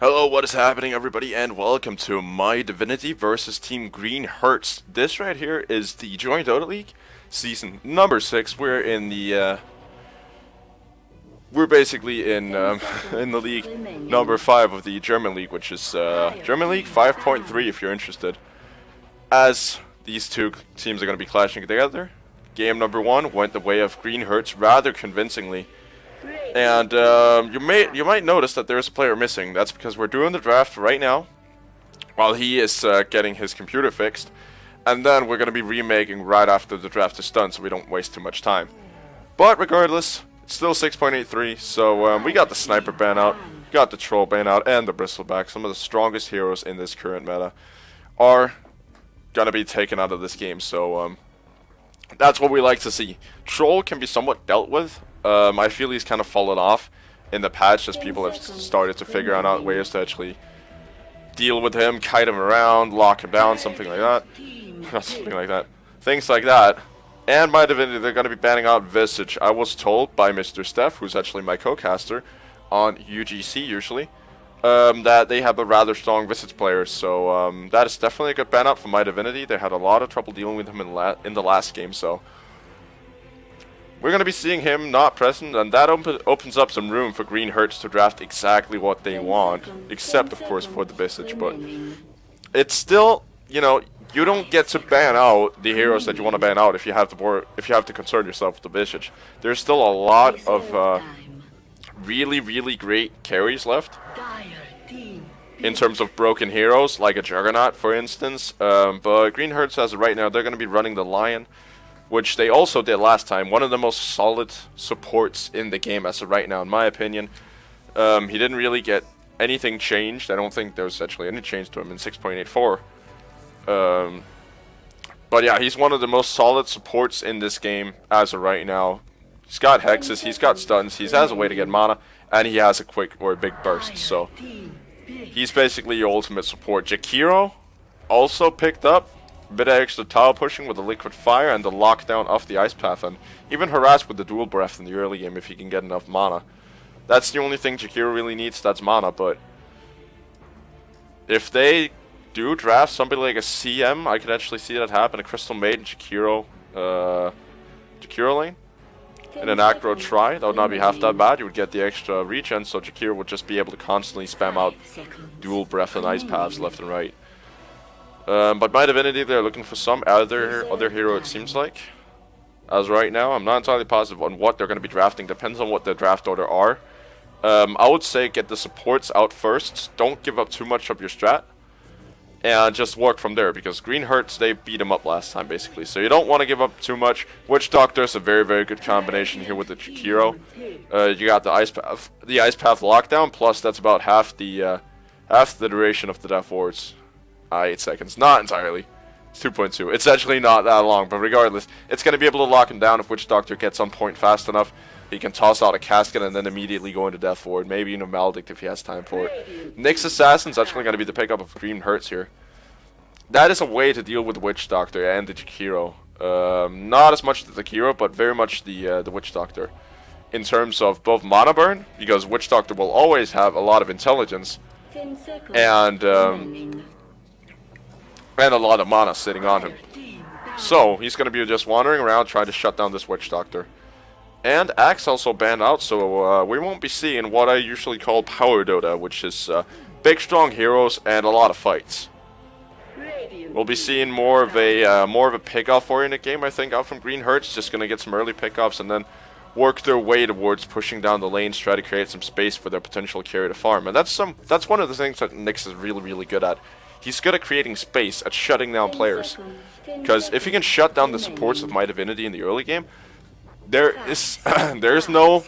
Hello, what is happening everybody, and welcome to my Divinity versus Team Green Hurts. This right here is the Joindota League, season number 6. We're in the, we're basically in the league number 5 of the German League, which is, German League 5.3 if you're interested. As these two teams are going to be clashing together. Game number 1 went the way of Green Hurts rather convincingly. And you might notice that there's a player missing. That's because we're doing the draft right now, while he is getting his computer fixed, and then we're going to be remaking right after the draft is done, so we don't waste too much time. But regardless, it's still 6.83. So we got the sniper ban out, got the troll ban out, and the bristleback. Some of the strongest heroes in this current meta are going to be taken out of this game. So that's what we like to see. Troll can be somewhat dealt with. I feel he's kind of fallen off in the patch as people have started to figure out ways to actually deal with him, kite him around, lock him down, something like that. Not something like that. Things like that. And my Divinity, they're going to be banning out Visage. I was told by Mr. Steph, who's actually my co-caster on UGC usually, that they have a rather strong Visage player. So that is definitely a good ban out for my Divinity. They had a lot of trouble dealing with him in the last game, so we're going to be seeing him not present, and that opens up some room for Green Hurts to draft exactly what they want, except, of course, for the Visage. But it's still, you know, you don't get to ban out the heroes that you want to ban out if you have to concern yourself with the Visage. There's still a lot of really, really great carries left in terms of broken heroes, like a Juggernaut, for instance. But Green Hurts, as of right now, they're going to be running the Lion, which they also did last time. One of the most solid supports in the game as of right now, in my opinion. He didn't really get anything changed. I don't think there was actually any change to him in 6.84. But yeah, he's one of the most solid supports in this game as of right now. He's got hexes, he's got stuns, he has a way to get mana, and he has a quick or a big burst. So he's basically your ultimate support. Jakiro also picked up a bit of extra tower pushing with the liquid fire and the lockdown of the ice path, and even harassed with the dual breath in the early game if he can get enough mana. That's the only thing Jakiro really needs, that's mana. But if they do draft somebody like a CM, I could actually see that happen. A Crystal Maiden Jakiro lane in an aggro try. That would not be half that bad. You would get the extra regen, so Jakiro would just be able to constantly spam out dual breath and ice paths left and right. But my Divinity, they're looking for some other hero, it seems like. As right now, I'm not entirely positive on what they're going to be drafting. Depends on what the draft order are. I would say get the supports out first. Don't give up too much of your strat, and just work from there, because Green Hurts, they beat him up last time, basically. So you don't want to give up too much. Witch Doctor is a very, very good combination here with the Jakiro. You got the Ice Path lockdown, plus that's about half the duration of the Death Wards. 8 seconds. Not entirely. It's 2.2. It's actually not that long, but regardless, it's going to be able to lock him down if Witch Doctor gets on point fast enough. He can toss out a Casket and then immediately go into Death Ward. Maybe even a Maledict if he has time for it. Nyx Assassin's actually going to be the pickup of Green Hurts here. That is a way to deal with Witch Doctor and the Jakiro. Not as much the Jakiro, but very much the Witch Doctor. In terms of both mana burn, because Witch Doctor will always have a lot of intelligence, and a lot of mana sitting on him. So he's going to be just wandering around trying to shut down this Witch Doctor. And Axe also banned out, so we won't be seeing what I usually call Power Dota, which is big strong heroes and a lot of fights. We'll be seeing more of a pick-off oriented game, I think, out from Green Hurts. Just going to get some early pickoffs and then work their way towards pushing down the lanes, try to create some space for their potential carry to farm. And that's one of the things that Nyx is really, really good at. He's good at creating space, at shutting down players. Because if he can shut down the supports of my Divinity in the early game, there is no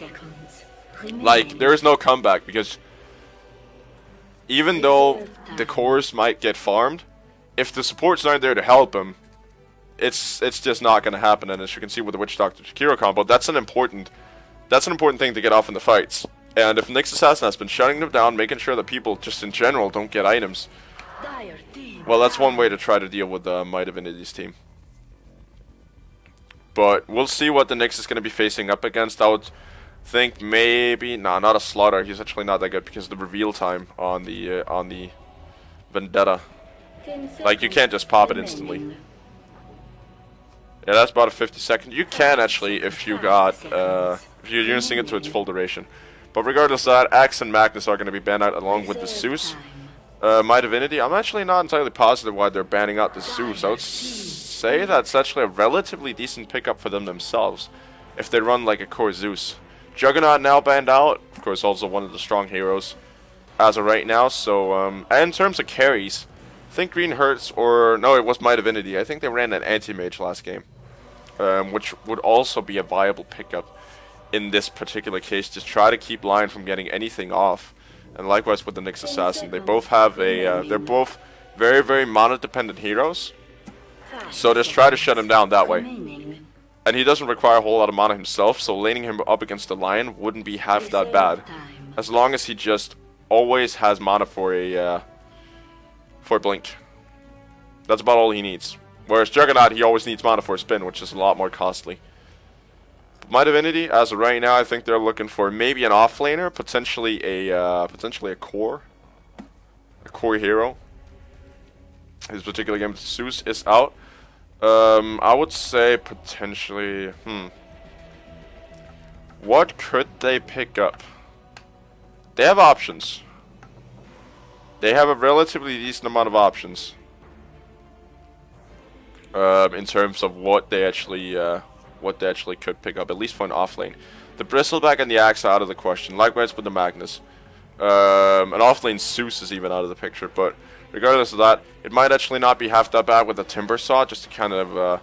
comeback. Because even though the cores might get farmed, if the supports aren't there to help him, it's just not going to happen. And as you can see with the Witch Doctor Jakiro combo, that's an important thing to get off in the fights. And if Nyx Assassin has been shutting them down, making sure that people just in general don't get items, well, that's one way to try to deal with my Divinity's team. But we'll see what the Nyx is going to be facing up against. Think maybe not a Slaughter. He's actually not that good because of the reveal time on the Vendetta. Like, you can't just pop it instantly. Yeah, that's about a 50-second. You can actually if you got if you're using it to its full duration. But regardless of that, Axe and Magnus are going to be banned out along with the Zeus. My Divinity, I'm actually not entirely positive why they're banning out the Zeus. I would say that's actually a relatively decent pickup for them themselves if they run like a core Zeus. Juggernaut now banned out, of course also one of the strong heroes as of right now. So and in terms of carries, I think Green Hurts, or no, it was My Divinity. I think they ran an anti-mage last game, which would also be a viable pickup in this particular case. Just try to keep Lion from getting anything off. And likewise with the Nyx Assassin, they both have a, they're both very, very mono-dependent heroes. So just try to shut him down that way. And he doesn't require a whole lot of mana himself, so laning him up against the Lion wouldn't be half that bad. As long as he just always has mana for a, Blink. That's about all he needs. Whereas Juggernaut, he always needs mana for a spin, which is a lot more costly. My Divinity, as of right now, I think they're looking for maybe an offlaner, potentially a core hero. His particular game, Zeus, is out. I would say potentially. What could they pick up? They have options. They have a relatively decent amount of options. In terms of what they actually could pick up, at least for an offlane. The Bristleback and the Axe are out of the question. Likewise with the Magnus. An offlane Zeus is even out of the picture. But regardless of that, it might actually not be half that bad with the Timber Saw, just to kind of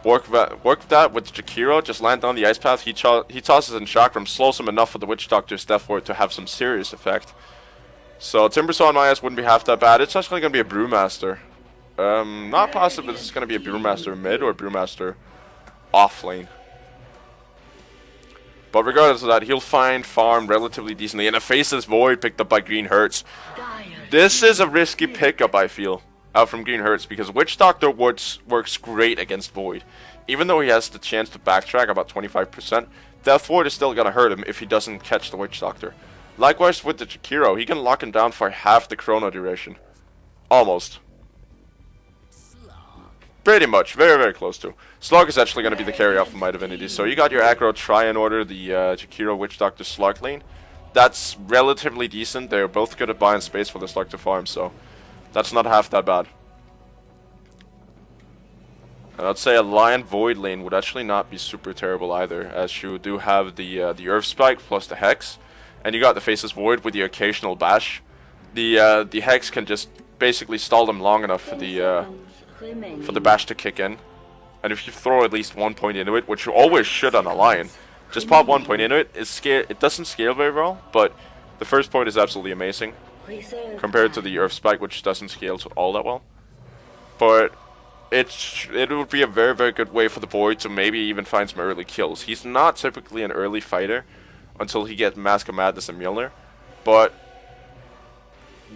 work that with Jakiro. Just land on the Ice Path. He tosses in Chakram, slows him enough for the Witch Doctor's death for it to have some serious effect. So Timber Saw in my eyes wouldn't be half that bad. It's actually going to be a Brewmaster. Not positive if this is going to be a Brewmaster mid or a Brewmaster offlane. But regardless of that, he'll find farm relatively decently. And a Faceless Void picked up by Green Hurts. This is a risky pickup, I feel, out from Green Hurts, because Witch Doctor works great against Void. Even though he has the chance to backtrack about 25%, Death Void is still going to hurt him if he doesn't catch the Witch Doctor. Likewise with the Jakiro, he can lock him down for half the chrono duration. Almost. Pretty much, very, very close to. Slug is actually going to be the carry off of My Divinity. So you got your aggro try and order the Jakiro Witch Doctor Slug lane. That's relatively decent. They're both good at buying space for the Slug to farm, so that's not half that bad. And I'd say a Lion Void lane would actually not be super terrible either, as you do have the Earth Spike plus the Hex, and you got the Faceless Void with the occasional bash. The Hex can just basically stall them long enough for the bash to kick in. And if you throw at least 1 point into it, which you always should on a Lion, just pop 1 point into it. It doesn't scale very well, but the first point is absolutely amazing compared to the Earth Spike, which doesn't scale all that well. But it would be a very, very good way for the Void to maybe even find some early kills. He's not typically an early fighter until he gets Mask of Madness and Mjolnir, but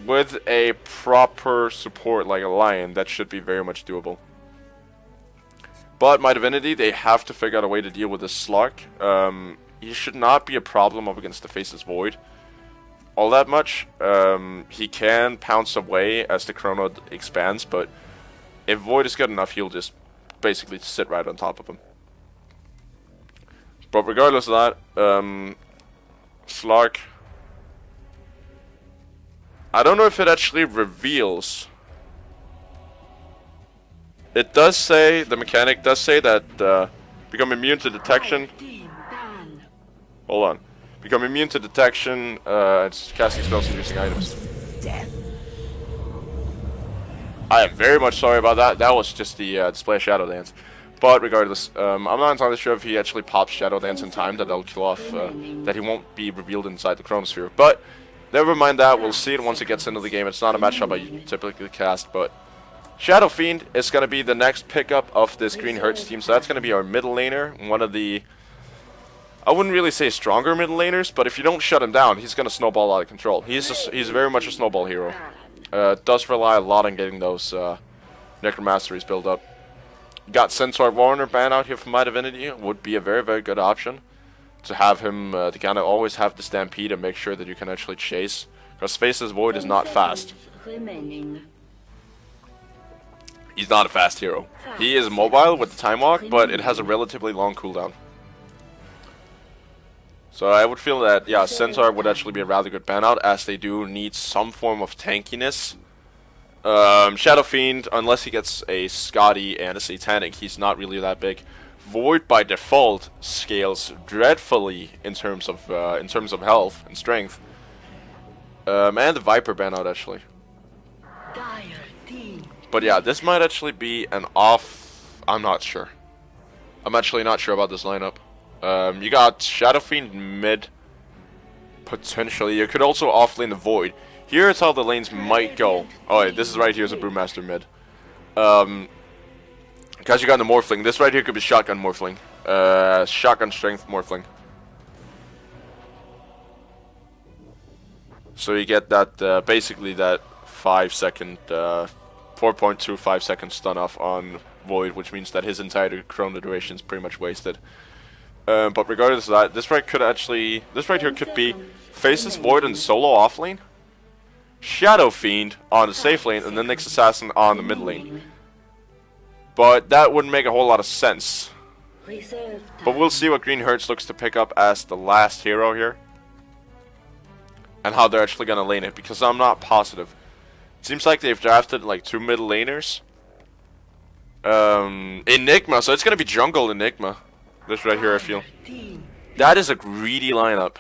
with a proper support like a Lion, that should be very much doable. But My Divinity, they have to figure out a way to deal with this Slug. He should not be a problem up against the Faceless Void all that much. He can pounce away as the chrono expands, but if Void is good enough, he'll just basically sit right on top of him. But regardless of that, Slug, I don't know if it actually reveals. It does say, the mechanic does say that become immune to detection. Hold on. Become immune to detection, it's casting spells and using items. I am very much sorry about that. That was just the display of Shadow Dance. But regardless, I'm not entirely sure if he actually pops Shadow Dance in time, that they'll kill off, that he won't be revealed inside the Chronosphere. But never mind that, we'll see it once it gets into the game. It's not a matchup I typically cast, but Shadow Fiend is going to be the next pickup of this Green Hurts team, so that's going to be our middle laner, one of the, I wouldn't really say stronger middle laners, but if you don't shut him down, he's going to snowball out of control. He's very much a snowball hero. Does rely a lot on getting those Necromasteries built up. Got Centaur Warner ban out here for My Divinity, would be a very, very good option to have him to kind of always have the stampede and make sure that you can actually chase, because Faceless Void is not fast. He's not a fast hero. He is mobile with the time walk, but it has a relatively long cooldown. So I would feel that, yeah, Centaur would actually be a rather good ban out, as they do need some form of tankiness. Shadow Fiend, unless he gets a Scotty and a Satanic, he's not really that big. Void by default scales dreadfully in terms of health and strength. And the Viper ban out actually. But yeah, this might actually be an off. I'm not sure. I'm actually not sure about this lineup. You got Shadow Fiend mid. Potentially, you could also offlane the Void. Here's how the lanes might go. Oh, wait, this is right here is a Brewmaster mid. Because you got the Morphling. This right here could be Shotgun Morphling. Shotgun Strength Morphling. So you get that, basically that 5-second, 4.25 second stun off on Void, which means that his entire chrono duration is pretty much wasted. But regardless of that, this right here could be Faceless Void and solo off lane, Shadow Fiend on the safe lane, and then Nyx Assassin on the mid lane. But that wouldn't make a whole lot of sense. But we'll see what Green Hertz looks to pick up as the last hero here, and how they're actually gonna lane it, because I'm not positive. It seems like they've drafted like 2 middle laners. Enigma, so it's gonna be jungle Enigma. This right here, I feel. That is a greedy lineup.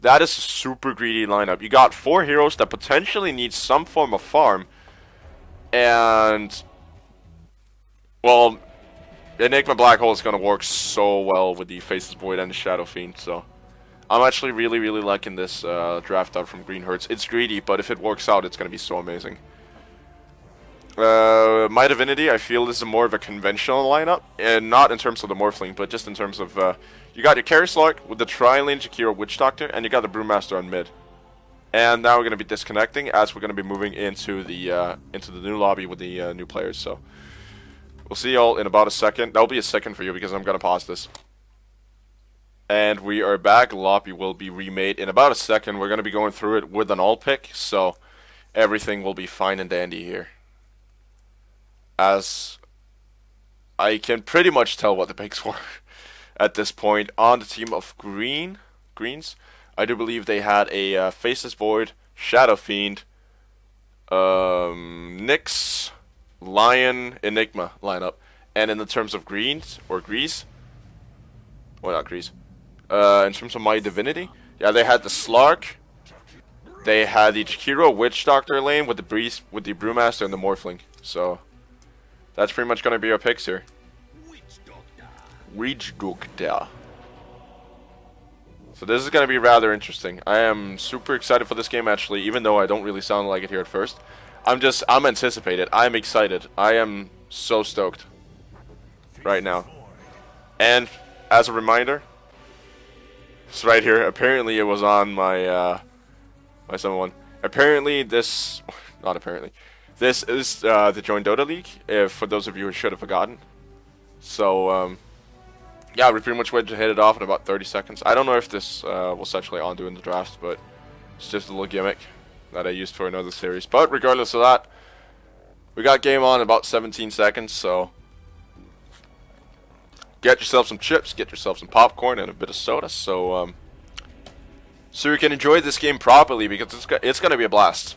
That is a super greedy lineup. You got 4 heroes that potentially need some form of farm. And, well, Enigma Black Hole is going to work so well with the Faceless Void and the Shadow Fiend. So, I'm actually really liking this draft out from Green Hertz. It's greedy, but if it works out, it's going to be so amazing. My Divinity, I feel this is more of a conventional lineup, and not in terms of the Morphling, but just in terms of, you got your Carry Slug with the Tri-Lane Jakiro Witch Doctor, and you got the Brewmaster on mid. And now we're going to be disconnecting, as we're going to be moving into the new lobby with the new players, so. We'll see y'all in about a second. That'll be a second for you, because I'm going to pause this. And we are back. Lobby will be remade in about a second. We're going to be going through it with an alt pick, so everything will be fine and dandy here. As I can pretty much tell what the picks were at this point. On the team of Greens, I do believe they had a Faceless Void, Shadow Fiend, Nyx, Lion, Enigma lineup. And in the terms of Greens, or Greez, well, not Greez, in terms of My Divinity, yeah, they had the Slark, they had the Jakiro Witch Doctor lane with the Brewmaster and the Morphling. So that's pretty much going to be our picks here. Joindota. So this is going to be rather interesting. I am super excited for this game, actually, even though I don't really sound like it here at first. I'm anticipated. I'm excited. I am so stoked right now. And as a reminder, it's right here. Apparently it was on my my someone. Apparently this, not apparently. This is the Joindota League, for those of you who should have forgotten. So, yeah, we pretty much went to hit it off in about 30 seconds. I don't know if this was actually on doing the drafts, but it's just a little gimmick that I used for another series. But regardless of that, we got game on in about 17 seconds, so get yourself some chips, get yourself some popcorn, and a bit of soda, so you can enjoy this game properly, because it's going to be a blast.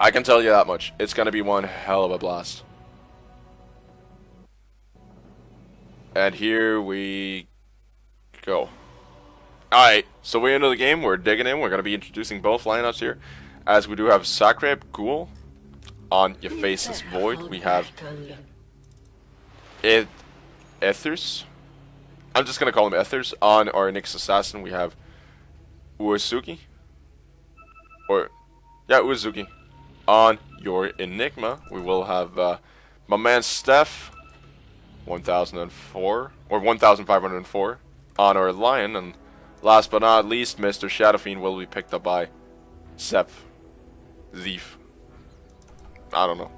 I can tell you that much. It's going to be one hell of a blast. And here we go. Alright, so we're into the game. We're digging in. We're going to be introducing both lineups here. As we do have Sakrab Ghoul on your Faceless Void. We have Ethers. I'm just going to call him Ethers. On our Nyx Assassin, we have Uesugi. Uesugi. On your Enigma, we will have my man Steph, 1004 or 1504 on our Lion, and last but not least, Mr. Shadow Fiend will be picked up by Zeph. I don't know.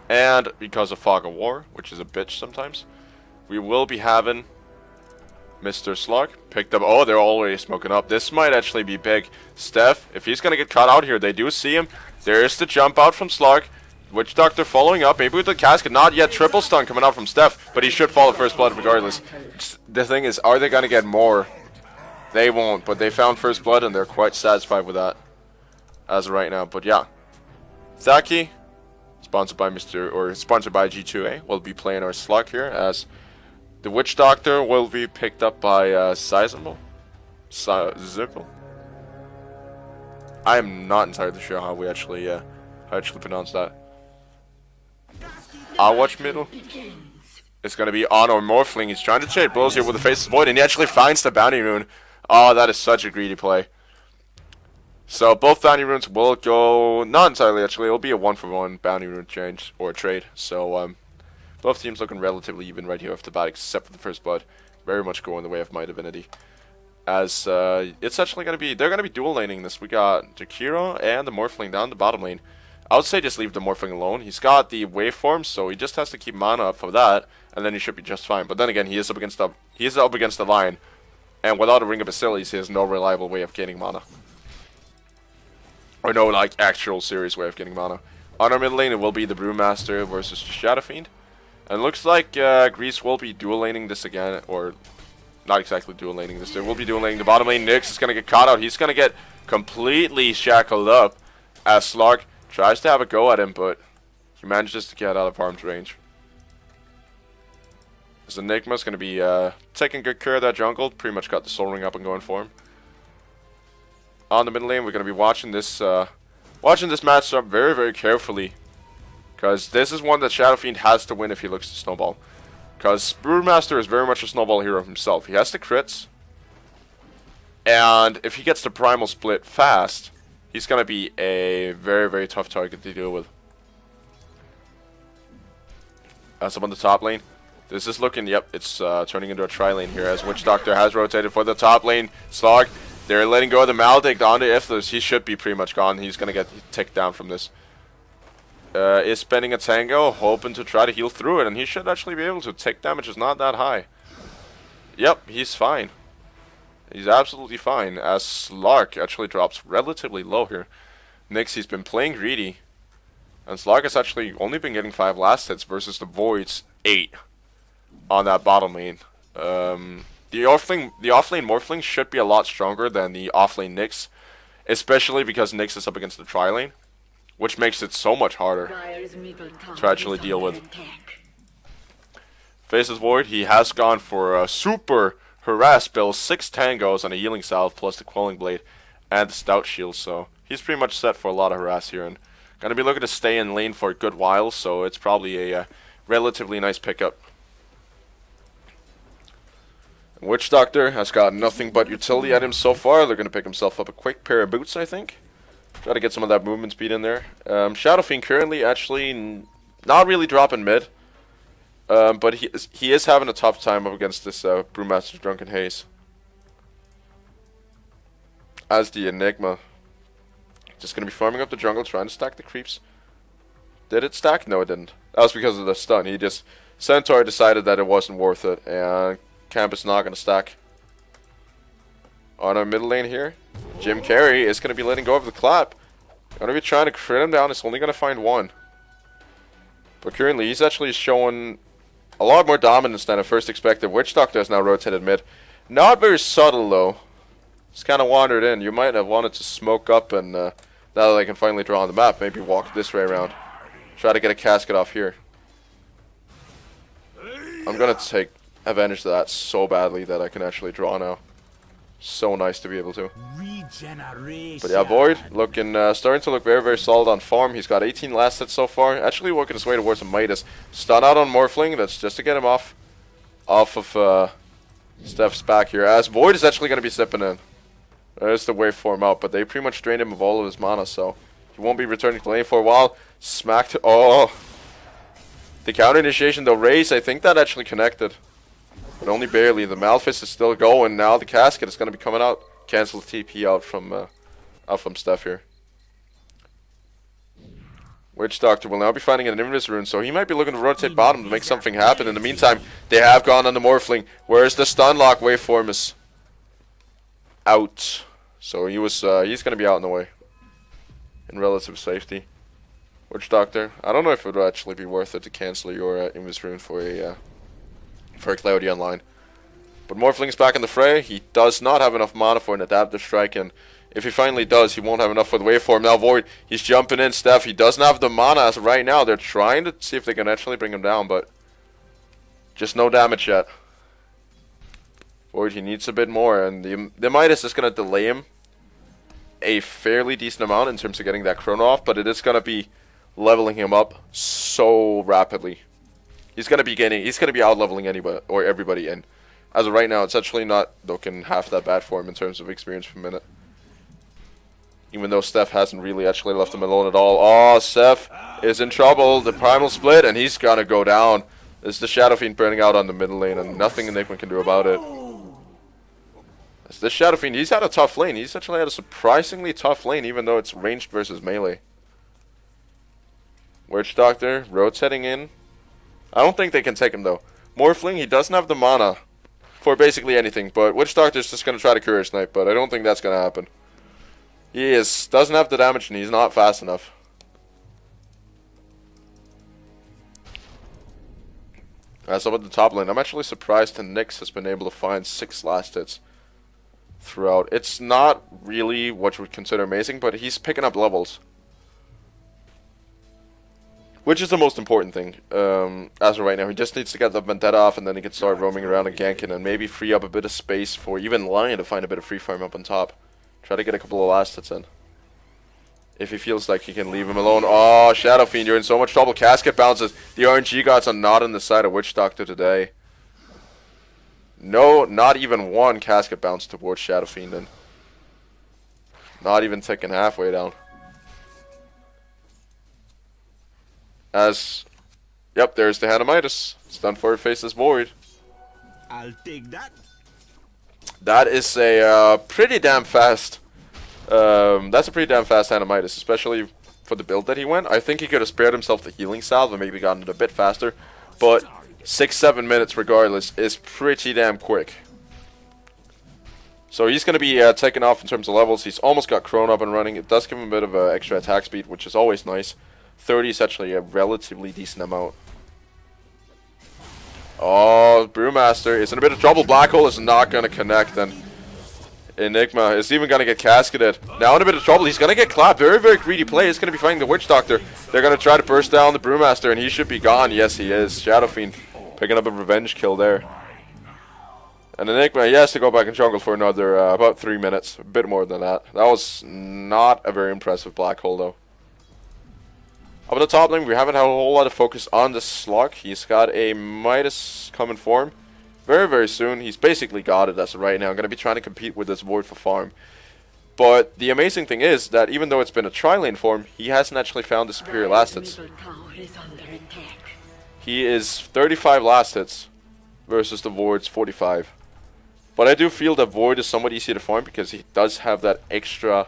And because of Fog of War, which is a bitch sometimes, we will be having Mr. Slug picked up. Oh, they're already smoking up. This might actually be big. Steph, if he's going to get caught out here, they do see him. There's the jump out from Slug. Witch Doctor following up. Maybe with the casket. Not yet. Triple stun coming out from Steph. But he should fall at first blood regardless. The thing is, are they going to get more? They won't. But they found first blood and they're quite satisfied with that as of right now. But yeah. Zaki, sponsored by G2A, will be playing our Slug here as the Witch Doctor will be picked up by Sizable. Zippel. I am not entirely sure how we actually pronounce that. I'll watch middle. It's gonna be on or Morphling. He's trying to trade blows here with the Faceless Void, and he actually finds the bounty rune. Oh, that is such a greedy play. So both bounty runes will go, not entirely actually, it'll be a 1-for-1 bounty rune change or trade. So both teams looking relatively even right here off the bat, except for the first blood. Very much going the way of my Divinity. As it's actually going to be, they're going to be dual laning this. We got Jakiro and the Morphling down the bottom lane. I would say just leave the Morphling alone. He's got the waveform, so he just has to keep mana up for that, and then he should be just fine. But then again, he is up against the line, and without a Ring of Bacillus, he has no reliable way of gaining mana. Or no, like, actual serious way of getting mana. On our mid lane, it will be the Brewmaster versus Shadow Fiend. And it looks like Greez will be dual laning this again, or not exactly dual laning this. They will be dual laning the bottom lane. Nyx is going to get caught out. He's going to get completely shackled up as Slug tries to have a go at him, but he manages to get out of arm's range. As Enigma's going to be taking good care of that jungle. Pretty much got the Soul Ring up and going for him. On the middle lane, we're going to be watching this matchup very, very carefully. Because this is one that Shadow Fiend has to win if he looks to snowball. Because Brewmaster is very much a snowball hero himself. He has the crits. And if he gets the primal split fast, he's going to be a very, very tough target to deal with. As I'm on the top lane. This is looking, yep, it's turning into a tri-lane here as Witch Doctor has rotated for the top lane. Slog. They're letting go of the Maledict onto Ifthus. He should be pretty much gone. He's going to get ticked down from this. Is spending a Tango, hoping to try to heal through it. And he should actually be able to. Tick damage is not that high. Yep, he's fine. He's absolutely fine. As Slark actually drops relatively low here. Nyx, he's been playing greedy. And Slark has actually only been getting 5 last hits versus the Void's 8 on that bottom lane. The offlane Morphling should be a lot stronger than the offlane Nyx, especially because Nyx is up against the tri-lane, which makes it so much harder to actually deal with. Faceless Void, he has gone for a super harass build, 6 tangos and a healing salve plus the Quelling Blade and the Stout Shield, so he's pretty much set for a lot of harass here and gonna be looking to stay in lane for a good while, so it's probably a relatively nice pickup. Witch Doctor has got nothing but utility at him so far. They're going to pick himself up a quick pair of boots, I think. Try to get some of that movement speed in there. Shadow Fiend currently actually not really dropping mid. But he is having a tough time up against this Brewmaster's Drunken Haze. As the Enigma. Just going to be farming up the jungle, trying to stack the creeps. Did it stack? No, it didn't. That was because of the stun. He just... Centaur decided that it wasn't worth it, and... Camp is not going to stack. On our middle lane here, Jim Carrey is going to be letting go of the clap. Going to be trying to crit him down. It's only going to find 1. But currently, he's actually showing a lot more dominance than I first expected. Witch Doctor has now rotated mid. Not very subtle, though. Just kind of wandered in. You might have wanted to smoke up, and now that I can finally draw on the map, maybe walk this way around. Try to get a casket off here. I'm going to take advantage of that so badly that I can actually draw now. So nice to be able to. But yeah, Void looking starting to look very, very solid on farm. He's got 18 last hits so far. Actually working his way towards a Midas. Stun out on Morphling. That's just to get him off of Steph's back here. As Void is actually going to be sipping in. There's the waveform out, but they pretty much drained him of all of his mana, so he won't be returning to lane for a while. Smacked. Oh, the counter initiation though. Raise. I think that actually connected. But only barely. The Malphite is still going. Now the casket is going to be coming out. Cancel the TP out from Steph here. Witch Doctor will now be finding an Invis rune, so he might be looking to rotate bottom to make something happen. In the meantime, they have gone on the Morphling, whereas the stun lock waveform is out. So he's going to be out in the way in relative safety. Witch Doctor, I don't know if it would actually be worth it to cancel your Invis rune for a Cloudy online. But Morphling's back in the fray. He does not have enough mana for an Adaptive Strike, and if he finally does, he won't have enough for the waveform. Now Void, he's jumping in. Steph, he doesn't have the mana as of right now. They're trying to see if they can actually bring him down, but just no damage yet. Void, he needs a bit more, and the Midas is going to delay him a fairly decent amount in terms of getting that chrono off, but it is going to be leveling him up so rapidly. He's going to be out leveling anybody or everybody, and as of right now, it's actually not looking half that bad for him in terms of experience per minute. Even though Steph hasn't really actually left him alone at all. Oh, Steph is in trouble. The Primal Split, and he's gonna go down. It's the Shadow Fiend burning out on the middle lane, and nothing Enigma can do about it. It's this Shadow Fiend, he's had a tough lane. He's actually had a surprisingly tough lane, even though it's ranged versus melee. Witch Doctor, rotating in. I don't think they can take him, though. Morphling, he doesn't have the mana for basically anything, but Witch Doctor's just gonna try to Courier Snipe, but I don't think that's gonna happen. He doesn't have the damage, and he's not fast enough. So at the top lane, I'm actually surprised that Nyx has been able to find 6 last hits throughout. It's not really what you would consider amazing, but he's picking up levels, which is the most important thing. As of right now, he just needs to get the Vendetta off, and then he can start roaming around and ganking, and maybe free up a bit of space for even Lion to find a bit of free farm up on top. Try to get a couple of last hits in. If he feels like he can leave him alone. Oh, Shadow Fiend, you're in so much trouble. Casket bounces. The RNG gods are not on the side of Witch Doctor today. No, not even one casket bounce towards Shadow Fiend. And not even ticking halfway down. Yep, there's the Hand of Midas. Stun for faces Void. I'll take that. That is a pretty damn fast. That's a pretty damn fast Hand of Midas, especially for the build that he went. I think he could have spared himself the healing salve and maybe gotten it a bit faster, but 6-7 minutes regardless is pretty damn quick. So he's going to be taking off in terms of levels. He's almost got Chrono up and running. It does give him a bit of extra attack speed, which is always nice. 30 is actually a relatively decent amount. Oh, Brewmaster is in a bit of trouble. Black Hole is not going to connect, and Enigma is even going to get casketed. Now in a bit of trouble. He's going to get clapped. Very, very greedy play. He's going to be fighting the Witch Doctor. They're going to try to burst down the Brewmaster, and he should be gone. Yes, he is. Shadow Fiend picking up a revenge kill there. And Enigma, he has to go back and jungle for another about 3 minutes. A bit more than that. That was not a very impressive Black Hole, though. Up at the top lane, we haven't had a whole lot of focus on the Slug. He's got a Midas coming for him very, very soon. He's basically got it as of right now. Going to be trying to compete with this Void for farm. But the amazing thing is that even though it's been a tri-lane form, he hasn't actually found the superior last hits. He is 35 last hits versus the Void's 45. But I do feel that Void is somewhat easy to farm because he does have that extra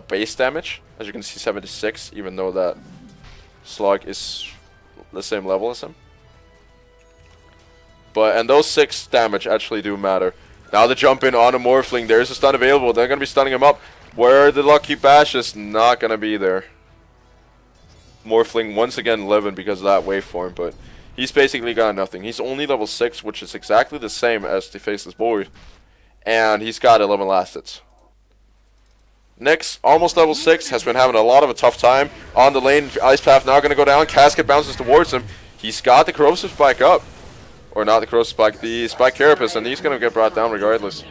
base damage. As you can see, 76, even though that Slug is the same level as him. And those 6 damage actually do matter. Now the jump in on a Morphling. There's a stun available. They're going to be stunning him up. Where the Lucky Bash is not going to be there. Morphling once again living because of that waveform, but he's basically got nothing. He's only level 6, which is exactly the same as the Faceless Void. And he's got 11 last hits. Nyx, almost level 6, has been having a tough time on the lane. Ice Path now going to go down. Casket bounces towards him. He's got the Corrosive Spike up. Or not the Corrosive Spike, the Spike Carapace, and he's going to get brought down regardless.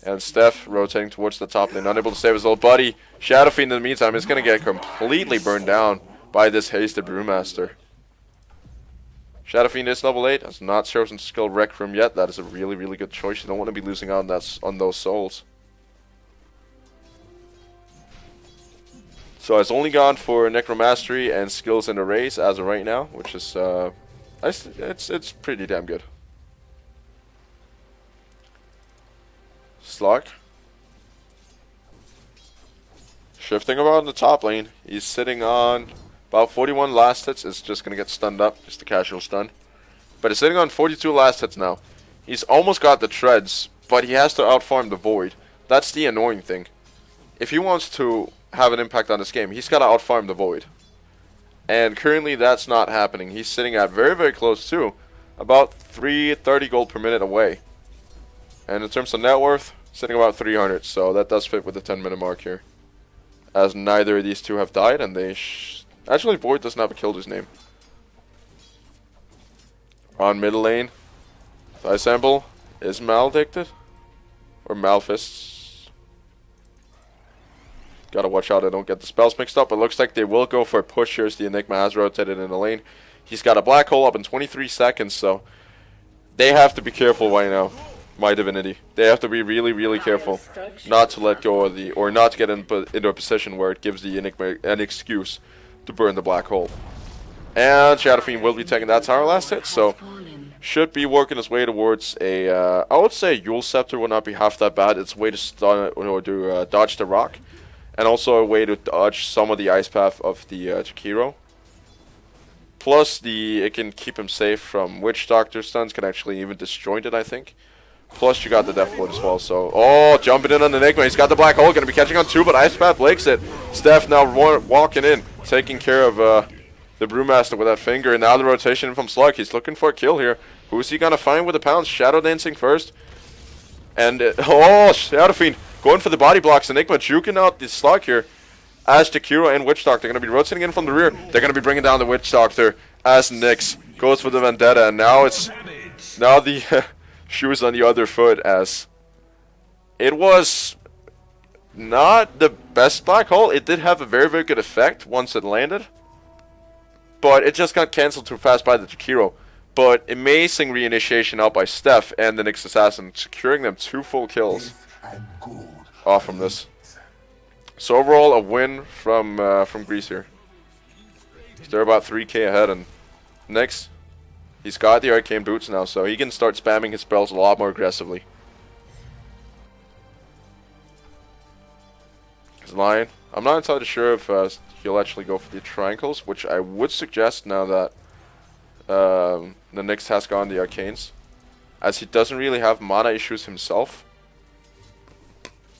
And Steph rotating towards the top lane, unable to save his little buddy. Shadow Fiend in the meantime is going to get completely burned down by this hasted Brewmaster. Shadow Fiend is level 8, has not chosen to skill Rec Room yet. That is a really, really good choice. You don't want to be losing out on those souls. So it's only gone for Necromastery and skills in Arrays as of right now, which is it's pretty damn good. Slug. Shifting around the top lane. He's sitting on about 41 last hits. Is just going to get stunned up. Just a casual stun. But he's sitting on 42 last hits now. He's almost got the treads, but he has to outfarm the Void. That's the annoying thing. If he wants to have an impact on this game, he's got to outfarm the Void. And currently that's not happening. He's sitting at very, very close to about 330 gold per minute away. And in terms of net worth, sitting about 300. So that does fit with the 10-minute mark here. As neither of these two have died, and they actually, Void doesn't have a killer's name. On middle lane, Thigh Sample is Maledicted or Malfists. Gotta watch out I don't get the spells mixed up. It looks like they will go for a push here as the Enigma has rotated in the lane. He's got a black hole up in 23 seconds, so they have to be careful right now. My Divinity. They have to be really, really careful not to let go of the, or not to get into a position where it gives the Enigma an excuse to burn the black hole. And Shadow Fiend will be taking that tower last hit, so should be working his way towards a, I would say Yule Scepter would not be half that bad. It's a way to stun or to dodge the rock, and also a way to dodge some of the ice path of the Jakiro. Plus, it can keep him safe from Witch Doctor stuns, can actually even disjoint it, I think. Plus, you got the Death Ward as well, so, oh, jumping in on the Enigma. He's got the black hole, gonna be catching on two, but ice path breaks it. Steph now walking in, taking care of the Brewmaster with that finger, and now the rotation from Slug. He's looking for a kill here. Who's he gonna find with the pounce? Shadow Dancing first. And, oh, Shadow Fiend going for the body blocks. Enigma juking out the Slug here. As Jakiro and Witch Doctor are gonna be rotating in from the rear. They're gonna be bringing down the Witch Doctor as Nyx goes for the Vendetta. And now the shoes on the other foot, as it was not the best black hole. It did have a very, very good effect once it landed. But it just got cancelled too fast by the Jakiro. But amazing reinitiation out by Steph and the Nyx Assassin, securing them 2 full kills off from this. So overall, a win from Greez here. They're about 3k ahead, and Nyx, he's got the Arcane Boots now, so he can start spamming his spells a lot more aggressively. His Lion, I'm not entirely sure if he'll actually go for the triangles, which I would suggest now that the Nyx has gone the Arcanes, as he doesn't really have mana issues himself.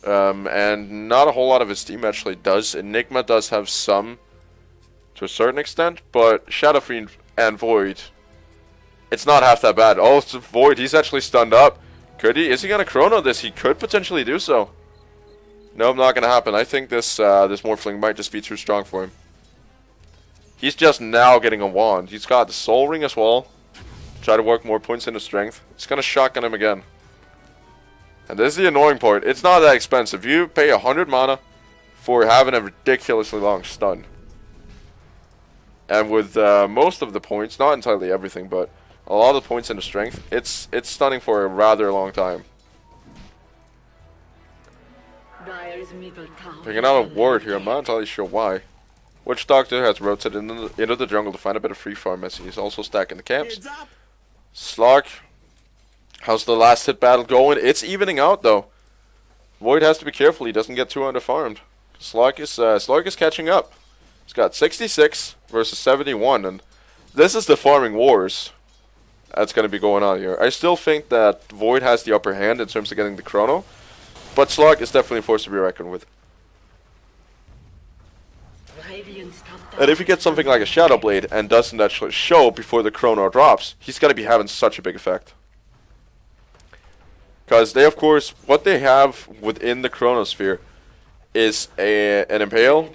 And not a whole lot of his team actually does. Enigma does have some to a certain extent, but Shadow Fiend and Void, it's not half that bad. Oh, it's Void, he's actually stunned up. Could he? Is he gonna chrono this? He could potentially do so. Nope, not gonna happen. I think this Morphling might just be too strong for him. He's just now getting a wand. He's got the Soul Ring as well. Try to work more points into strength. It's gonna shotgun him again. And this is the annoying part. It's not that expensive. You pay 100 mana for having a ridiculously long stun. And with most of the points, not entirely everything, but a lot of the points into strength, it's stunning for a rather long time. Picking out a ward here, I'm not entirely sure why. Witch Doctor has rotated into the jungle to find a bit of free farm as he's also stacking the camps. Slug, how's the last hit battle going? It's evening out though. Void has to be careful he doesn't get too underfarmed. Slug is catching up. He's got 66 versus 71, and this is the farming wars that's going to be going on here. I still think that Void has the upper hand in terms of getting the chrono, but Slug is definitely a force to be reckoned with. And if he gets something like a Shadow Blade and doesn't actually show before the chrono drops, he's going to be having such a big effect. Because they, of course, what they have within the chronosphere is an Impale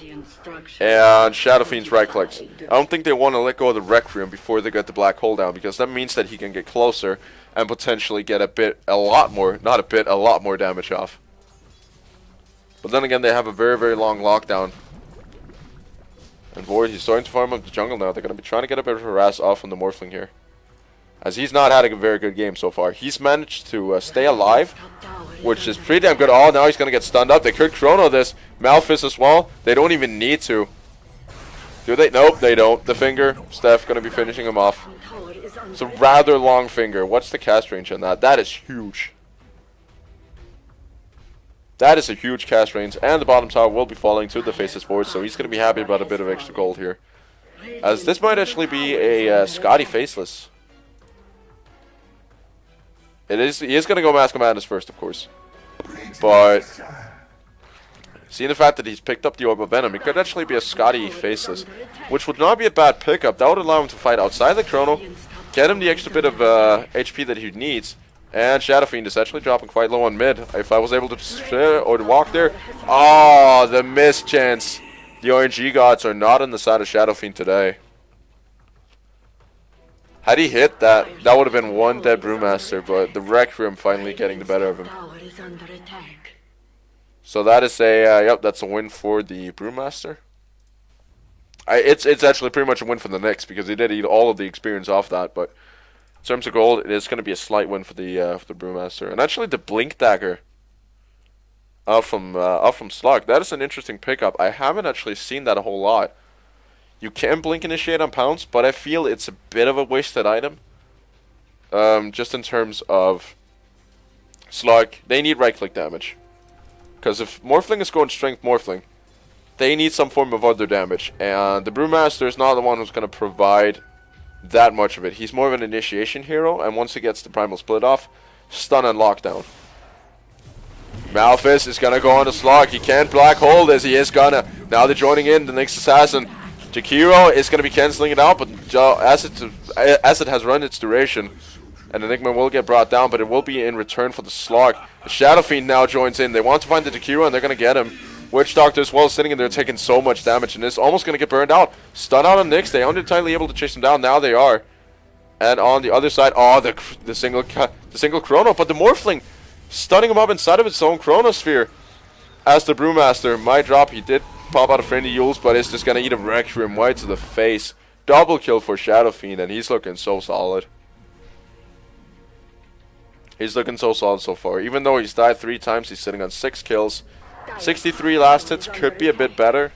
and Shadow Fiend's right clicks. I don't think they want to let go of the Requiem before they get the black hole down, because that means that he can get closer and potentially get a lot more damage off. But then again, they have a very, very long lockdown. And Void, he's starting to farm up the jungle now. They're going to be trying to get a bit of harass off on the Morphling here, as he's not had a very good game so far. He's managed to stay alive, which is pretty damn good. Oh, now he's going to get stunned up. They could chrono this. Malphus as well. They don't even need to. Do they? Nope, they don't. The finger, Steph going to be finishing him off. It's a rather long finger. What's the cast range on that? That is huge. That is a huge cast range, and the bottom tower will be falling to the Faceless Void, so he's going to be happy about a bit of extra gold here. As this might actually be a Scotty Faceless. He is going to go Mask of Madness first, of course. But seeing the fact that he's picked up the Orb of Venom, it could actually be a Scotty Faceless, which would not be a bad pickup. That would allow him to fight outside the Chrono, get him the extra bit of HP that he needs. And Shadow Fiend is actually dropping quite low on mid. If I was able to or to walk there. Oh, the missed chance. The RNG gods are not on the side of Shadow Fiend today. Had he hit that, that would have been one dead Brewmaster, but the Requiem finally getting the better of him. So that is a, yep, that's a win for the Brewmaster. It's actually pretty much a win for the Knicks because he did eat all of the experience off that, but in terms of gold, it is going to be a slight win for the Brewmaster. And actually, the Blink Dagger out from Slug, that is an interesting pickup. I haven't actually seen that a whole lot. You can Blink Initiate on Pounce, but I feel it's a bit of a wasted item. Just in terms of Slug, they need right-click damage. Because if Morphling is going Strength Morphling, they need some form of other damage. And the Brewmaster is not the one who's going to provide that much of it. He's more of an initiation hero, and once he gets the Primal Split off, stun and lockdown. Malphus is gonna go on a Slug. He can't black hold as he is gonna. Now they're joining in the next assassin. Jakiro is gonna be canceling it out, but as it has run its duration, and Enigma will get brought down, but it will be in return for the Slug. The Shadow Fiend now joins in. They want to find the Jakiro, and they're gonna get him. Witch Doctor as well, sitting in there taking so much damage, and is almost going to get burned out. Stun out on Nyx. They aren't entirely able to chase him down. Now they are. And on the other side, oh, the single Chrono, but the Morphling stunning him up inside of its own Chronosphere. As the Brewmaster might drop, he did pop out of friendly Yules, but it's just going to eat a Requiem right to the face. Double kill for Shadow Fiend, and he's looking so solid. He's looking so solid so far. Even though he's died 3 times, he's sitting on 6 kills. 63 last hits could be a bit better,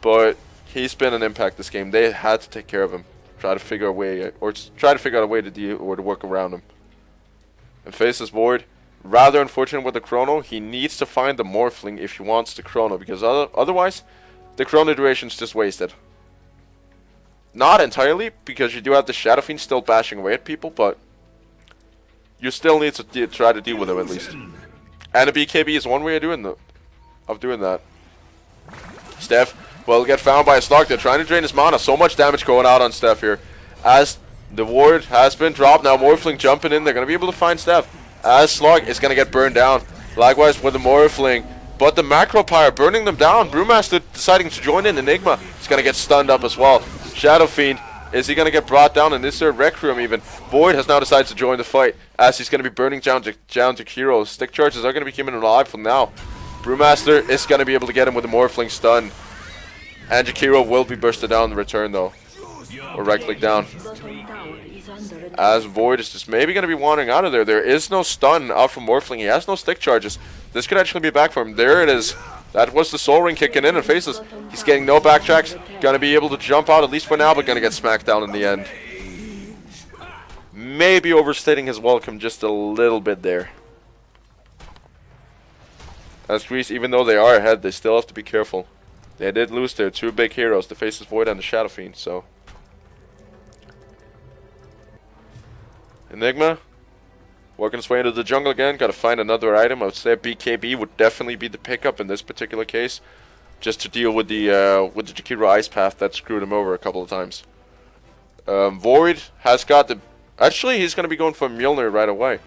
but he's been an impact this game. They had to take care of him, try to figure a way, or try to figure out a way to deal or to work around him. And Faceless Void, rather unfortunate with the Chrono. He needs to find the Morphling if he wants the Chrono, because otherwise, the Chrono duration's just wasted. Not entirely, because you do have the Shadow Fiend still bashing away at people, but you still need to try to deal with him at least. And a BKB is one way of doing that. Steph will get found by a Slug. They're trying to drain his mana. So much damage going out on Steph here. As the ward has been dropped. Now Morphling jumping in. They're going to be able to find Steph. As Slug is going to get burned down. Likewise with the Morphling. But the Macro Pyre burning them down. Brewmaster deciding to join in. Enigma is going to get stunned up as well. Shadow Fiend. Is he going to get brought down? And is there a Requiem even? Void has now decided to join the fight. As he's going to be burning down Jakiro. Stick charges are going to be keeping him alive from now. Brewmaster is going to be able to get him with a Morphling stun. And Jakiro will be bursted down in the return though. Or right click down. As Void is just maybe going to be wandering out of there. There is no stun out from Morphling. He has no stick charges. This could actually be back for him. There it is. That was the Soul Ring kicking in and Faceless. He's getting no backtracks. Going to be able to jump out at least for now, but going to get smacked down in the end. Maybe overstating his welcome just a little bit there. As Greez, even though they are ahead, they still have to be careful. They did lose their 2 big heroes, the Faceless Void and the Shadow Fiend, so. Enigma, working his way into the jungle again, gotta find another item. I would say BKB would definitely be the pickup in this particular case. Just to deal with the Jakiro Ice Path that screwed him over a couple of times. Void has got the... Actually, he's gonna be going for Mjolnir right away.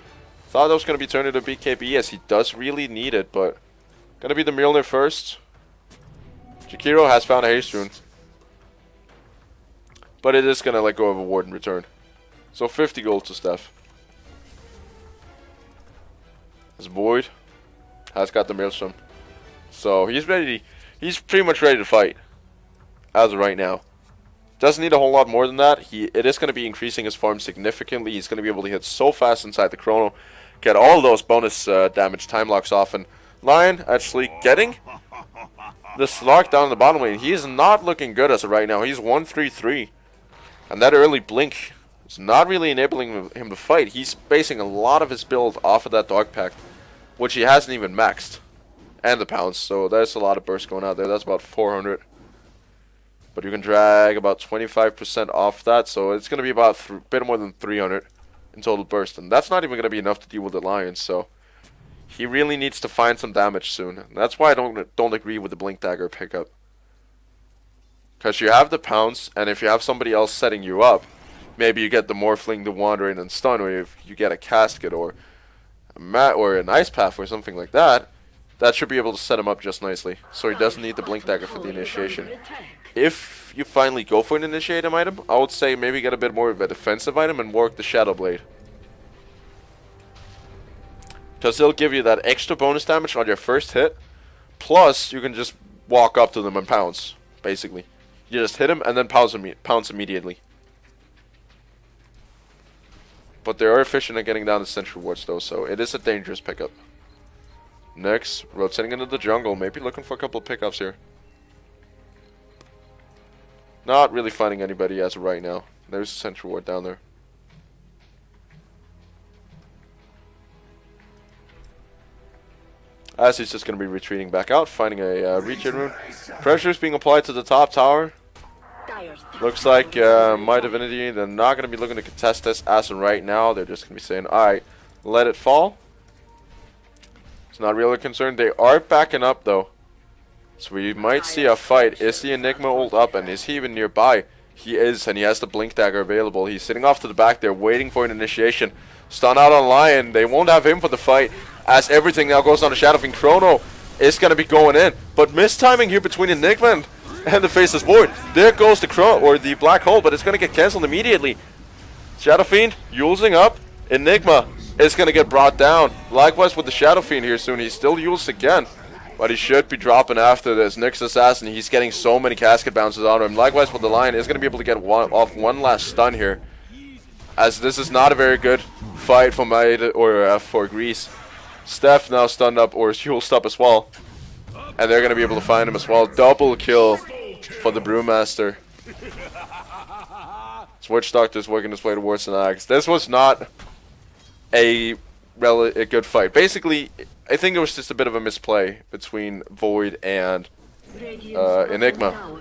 Thought that was gonna be turned into BKB as he does really need it, but... Gonna be the Mjolnir first. Jakiro has found a haste rune. But it is gonna let go of a ward in return. So 50 gold to Steph. As Void has got the Maelstrom. So he's ready. He's pretty much ready to fight. As of right now. Doesn't need a whole lot more than that. It is going to be increasing his farm significantly. He's going to be able to hit so fast inside the Chrono. Get all those bonus damage time locks off. And Lion actually getting the Slug down in the bottom lane. He is not looking good as of right now. He's 1-3-3. And that early blink is not really enabling him to fight. He's basing a lot of his build off of that Dog Pact, which he hasn't even maxed. and the pounce. So there's a lot of burst going out there. That's about 400. But you can drag about 25% off that, so it's going to be about a bit more than 300 in total burst. And that's not even going to be enough to deal with the Lions, so he really needs to find some damage soon. And that's why I don't agree with the Blink Dagger pickup. Because you have the pounce, and if you have somebody else setting you up, maybe you get the Morphling, the Wandering, and Stun, or if you get a Casket or a mat or an Ice Path or something like that, that should be able to set him up just nicely. So he doesn't need the Blink Dagger for the initiation. If you finally go for an initiative item, I would say maybe get a bit more of a defensive item and work the Shadow Blade. Because it'll give you that extra bonus damage on your first hit, plus you can just walk up to them and pounce, basically. You just hit him and then pounce immediately. But they are efficient at getting down the Sentry Wards though, so it is a dangerous pickup. Next, rotating into the jungle, maybe looking for a couple of pickups here. Not really finding anybody as of right now. There's a Sentry Ward down there. As he's just going to be retreating back out, finding a regen rune. Pressure is being applied to the top tower. Looks like my Divinity, they're not going to be looking to contest this as of right now. They're just going to be saying, alright, let it fall. It's not really concerned. They are backing up though. So we might see a fight. Is the Enigma ult up, and is he even nearby? He is, and he has the Blink Dagger available. He's sitting off to the back there, waiting for an initiation. Stun out on Lion. They won't have him for the fight, as everything now goes on to Shadow Fiend. Chrono is going to be going in, but mistiming here between Enigma and the Faceless Void. There goes the Chrono, or the Black Hole, but it's going to get cancelled immediately. Shadow Fiend using up. Enigma is going to get brought down. Likewise with the Shadow Fiend here soon. He's still used again, but he should be dropping after this. Nyx Assassin, he's getting so many casket bounces on him. Likewise with the Lion, is going to be able to get off one last stun here, as this is not a very good fight for for Greez. Steph now stunned up, or healed up as well, and they're going to be able to find him as well. Double kill for the Brewmaster. Switch Doctor's working his way towards the axe. This was not a good fight. Basically, I think it was just a bit of a misplay between Void and Enigma,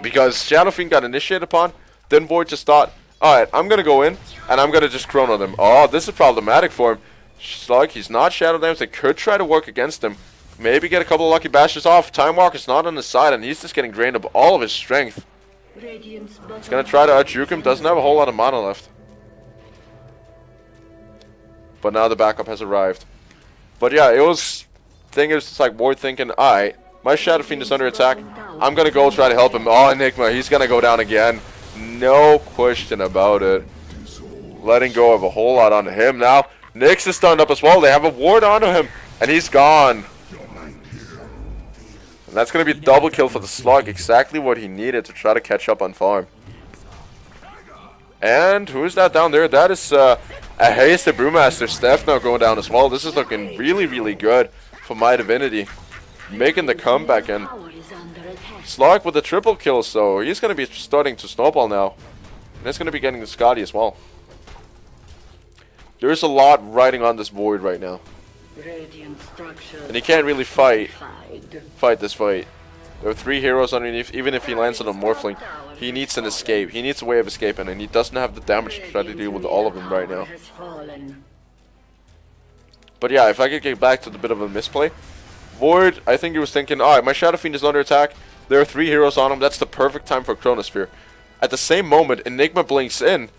because Shadow Fiend got initiated upon, then Void just thought, alright, I'm going to go in, and I'm going to just Chrono them. Oh, this is problematic for him. Slug, he's not Shadow Dams. They could try to work against him. Maybe get a couple of lucky bashes off. Time Walker's not on his side, and he's just getting drained of all of his strength. He's going to try to out-juke him. Doesn't have a whole lot of mana left. But now the backup has arrived. But yeah, it was like Void thinking, alright, my Shadow Fiend is under attack. I'm going to go try to help him. Oh, Enigma, he's going to go down again. No question about it. Letting go of a whole lot onto him now. Nyx is stunned up as well. They have a ward onto him, and he's gone. And that's going to be a double kill for the Slug. Exactly what he needed to try to catch up on farm. And who is that down there? That is a haste, the Brewmaster. Steph now going down as well. This is looking really, really good for my Divinity, making the comeback. And Slug with a triple kill, so he's going to be starting to snowball now. And he's going to be getting the Scotty as well. There's a lot riding on this Void right now, and he can't really fight this fight. There are 3 heroes underneath. Even if he lands on a Morphling, he needs an escape. He needs a way of escaping, and he doesn't have the damage to try to deal with all of them right now. But yeah, if I could get back to the bit of a misplay, Void, I think he was thinking, alright, my Shadow Fiend is under attack. There are 3 heroes on him. That's the perfect time for Chronosphere. At the same moment, Enigma blinks in,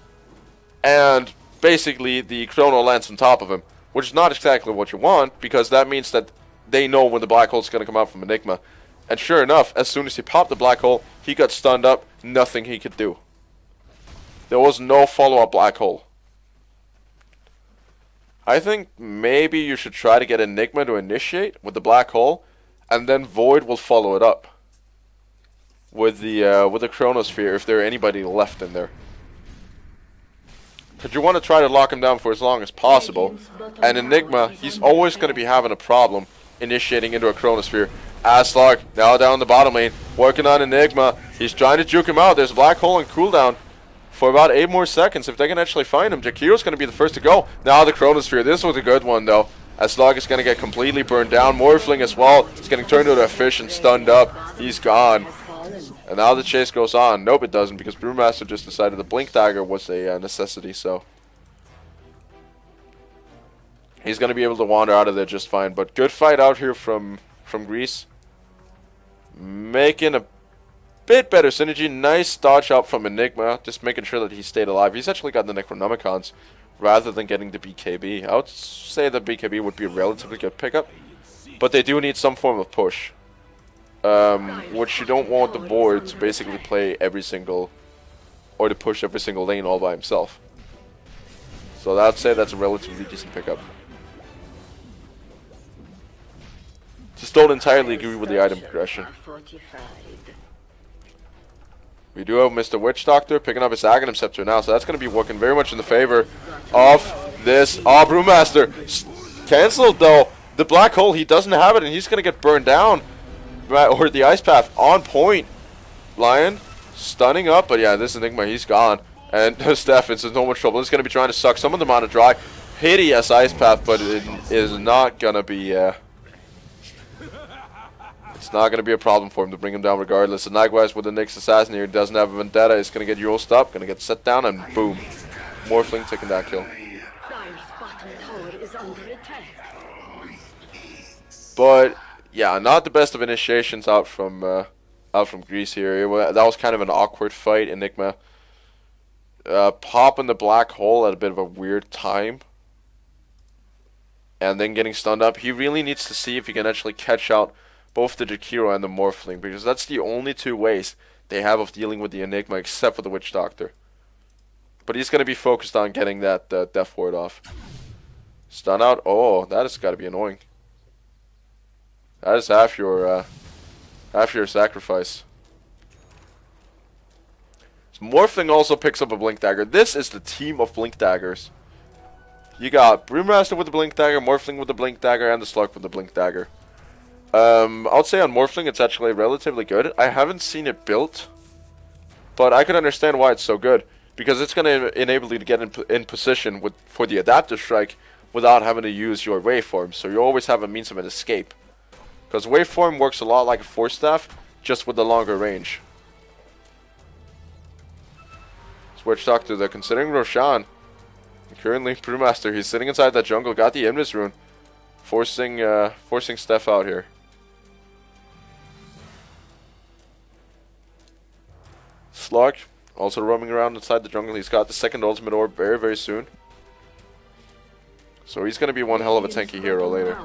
and basically the Chrono lands on top of him, which is not exactly what you want, because that means that they know when the Black Hole is going to come out from Enigma. And sure enough, as soon as he popped the Black Hole, he got stunned up. Nothing he could do. There was no follow-up Black Hole. I think maybe you should try to get Enigma to initiate with the Black Hole, and then Void will follow it up with the Chronosphere if there are anybody left in there. Because you want to try to lock him down for as long as possible. And Enigma, he's always going to be having a problem initiating into a Chronosphere. Aslog now down the bottom lane, working on Enigma. He's trying to juke him out. There's a Black Hole and cooldown for about 8 more seconds. If they can actually find him, Jakiro's going to be the first to go. Now the Chronosphere. This was a good one though. As Slug is going to get completely burned down. Morphling as well. He's getting turned into a fish and stunned up. He's gone. And now the chase goes on. Nope, it doesn't, because Brewmaster just decided the Blink Dagger was a necessity, so he's going to be able to wander out of there just fine. But good fight out here from Greez. Making a bit better synergy. Nice dodge out from Enigma. Just making sure that he stayed alive. He's actually got the Necronomicons rather than getting the BKB. I would say that BKB would be a relatively good pickup. But they do need some form of push. Which you don't want the board to basically play every single, or to push every single lane all by himself. So I'd say that's a relatively decent pickup. Just don't entirely agree with the item progression. We do have Mr. Witch Doctor picking up his Aghanim Scepter now, so that's going to be working very much in the favor of this. Oh, Brewmaster cancelled though. The Black Hole, he doesn't have it, and he's going to get burned down. Or the Ice Path on point. Lion stunning up, but yeah, this Enigma, he's gone. And Steph is in no much trouble. He's going to be trying to suck some of them out of dry. Hideous Ice Path, but it is not going to be... it's not going to be a problem for him to bring him down regardless. And likewise with the Nyx Assassin here, doesn't have a Vendetta. He's going to get Eurosed up, going to get set down, and boom. Morphling taking that kill. But... yeah, not the best of initiations out from Greez here. That was kind of an awkward fight. Enigma popping the Black Hole at a bit of a weird time, and then getting stunned up. He really needs to see if he can actually catch out both the Jakiro and the Morphling, because that's the only two ways they have of dealing with the Enigma, except for the Witch Doctor. But he's going to be focused on getting that Death Ward off. Stun out. Oh, that has got to be annoying. That is half your sacrifice. So Morphling also picks up a Blink Dagger. This is the team of Blink Daggers. You got Brewmaster with the Blink Dagger, Morphling with the Blink Dagger, and the Slug with the Blink Dagger. I'd say on Morphling it's actually relatively good. I haven't seen it built, but I can understand why it's so good. Because it's going to enable you to get in position for the Adaptive Strike without having to use your waveform. So you always have a means of an escape. Because waveform works a lot like a Force Staff, just with the longer range. Switch Doctor, they're considering Roshan. Currently, Brewmaster, he's sitting inside that jungle, got the Invis Rune. Forcing Steph out here. Slug, also roaming around inside the jungle. He's got the second ultimate orb very, very soon. So he's going to be one hell of a tanky hero later.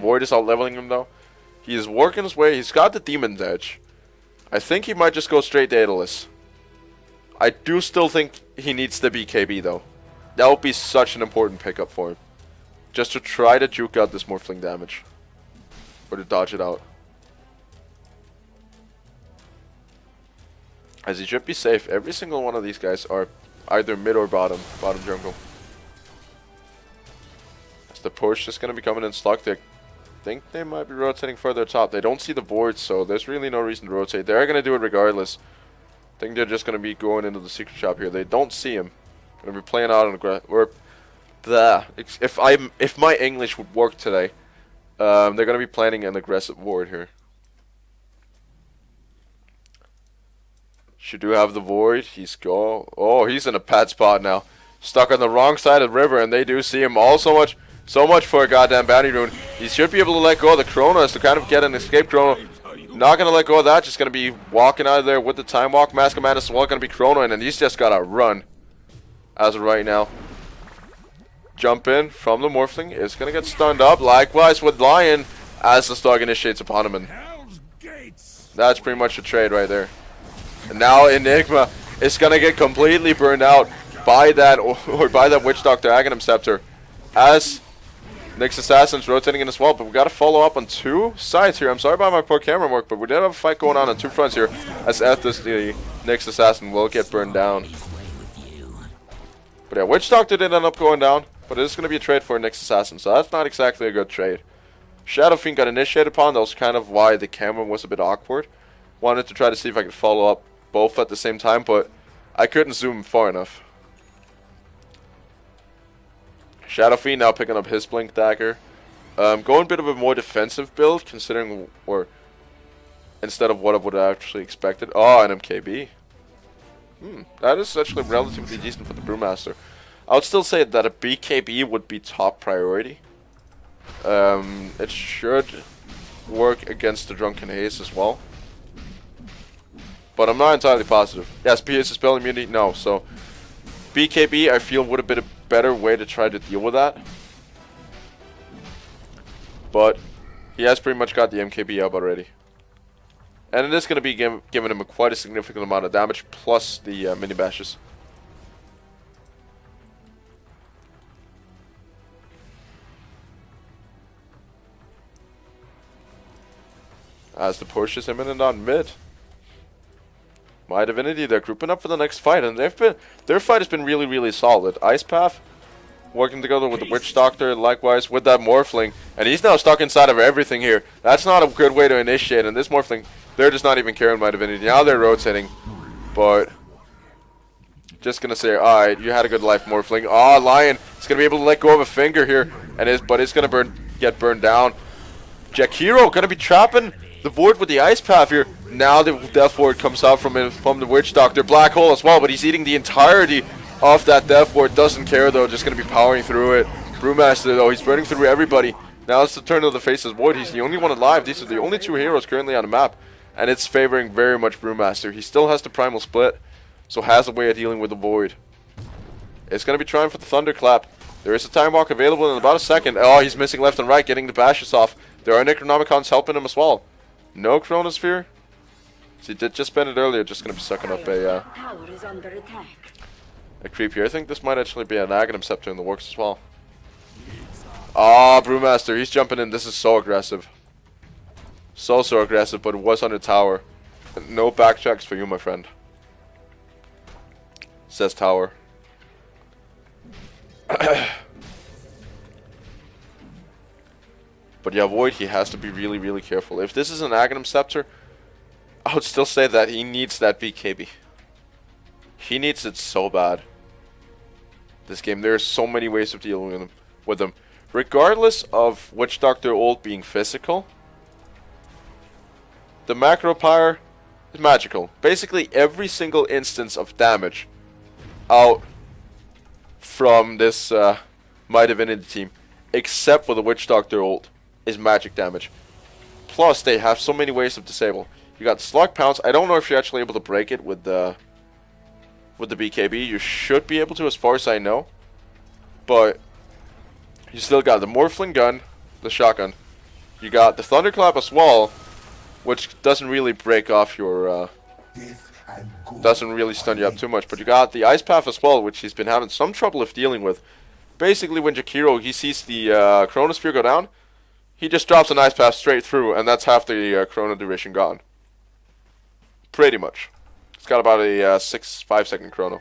Void is out leveling him though. He is working his way. He's got the Demon's Edge. I think he might just go straight Daedalus. I do still think he needs the BKB though. That would be such an important pickup for him. Just to try to juke out this Morphling damage. Or to dodge it out. As he should be safe. Every single one of these guys are either mid or bottom jungle. The push is going to be coming in Slug. They think they might be rotating further top. They don't see the board, so there's really no reason to rotate. They're going to do it regardless. I think they're just going to be going into the secret shop here. They don't see him. Going to be playing out on if my English would work today, they're going to be planning an aggressive ward here. Should do have the void. He's in a bad spot now. Stuck on the wrong side of the river, and they do see him. So much for a goddamn bounty rune. He should be able to let go of the Chronos to kind of get an escape Chrono. Not going to let go of that. Just going to be walking out of there with the Time Walk. Mask of Madness as well. Going to be Chronoing, and he's just got to run. As of right now. Jump in from the Morphling. Is going to get stunned up. Likewise with Lion as the Slug initiates upon him. And that's pretty much a trade right there. And now Enigma is going to get completely burned out by that, or by that Witch Doctor Aghanim Scepter. As Nyx Assassin's rotating in as well, but we got to follow up on two sides here. I'm sorry about my poor camera work, but we did have a fight going on two fronts here. As Ethos, the Nyx Assassin, will get burned down. But yeah, Witch Doctor did end up going down, but it is going to be a trade for a Nyx Assassin, so that's not exactly a good trade. Shadow Fiend got initiated upon. That was kind of why the camera was a bit awkward. Wanted to try to see if I could follow up both at the same time, but I couldn't zoom far enough. Shadow Fiend now picking up his Blink Dagger. Going a bit of a more defensive build, considering, or instead of what I would have actually expected. Oh, an MKB. That is actually relatively decent for the Brewmaster. I would still say that a BKB would be top priority. It should work against the Drunken Haze as well. But I'm not entirely positive. Yes, PS is spell immunity? No, so BKB I feel would have been a better way to try to deal with that. But he has pretty much got the MKB up already. And it is going to be giving him quite a significant amount of damage, plus the mini bashes. As the push is imminent on mid. My Divinity, they're grouping up for the next fight, and their fight has been really solid. Ice Path working together with the Witch Doctor, likewise with that Morphling, and he's now stuck inside of everything here. That's not a good way to initiate, and this Morphling, they're just not even caring My Divinity. Now they're rotating, but just gonna say, alright, you had a good life, Morphling. Oh, Lion, it's gonna be able to let go of a finger here, and but it's gonna get burned down. Jakiro gonna be trapping the Void with the Ice Path here. Now the Death Ward comes out from the Witch Doctor. Black Hole as well, but he's eating the entirety of that Death Ward. Doesn't care though, just going to be powering through it. Brewmaster though, he's burning through everybody. Now it's the turn of the Faceless Void. He's the only one alive. These are the only two heroes currently on the map. And it's favoring very much Brewmaster. He still has the Primal Split, so has a way of dealing with the Void. It's going to be trying for the Thunderclap. There is a Time Walk available in about a second. Oh, he's missing left and right, getting the bashes off. There are Necronomicons helping him as well. No Chronosphere. So he did just spend it earlier, just going to be sucking up a creep here. I think this might actually be an Aghanim Scepter in the works as well. Ah, Brewmaster, he's jumping in. This is so aggressive. So aggressive, but it was under tower. No backtracks for you, my friend. Says tower. But yeah, Void, he has to be really careful. If this is an Aghanim Scepter, I would still say that he needs that BKB. He needs it so bad. This game, there are so many ways of dealing with him. Regardless of Witch Doctor ult being physical, the Macro Pyre is magical. Basically, every single instance of damage out from this My Divinity team, except for the Witch Doctor ult, is magic damage. Plus, they have so many ways of disable. You got Slug Pounce. I don't know if you're actually able to break it with the BKB. You should be able to, as far as I know. But you still got the Morphling gun, the shotgun. You got the Thunderclap as well, which doesn't really break off your doesn't really stun you up too much. But you got the Ice Path as well, which he's been having some trouble of dealing with. Basically, when Jakiro, he sees the Chronosphere go down, he just drops an Ice Path straight through, and that's half the Chrono duration gone. Pretty much. It's got about a 5 second chrono.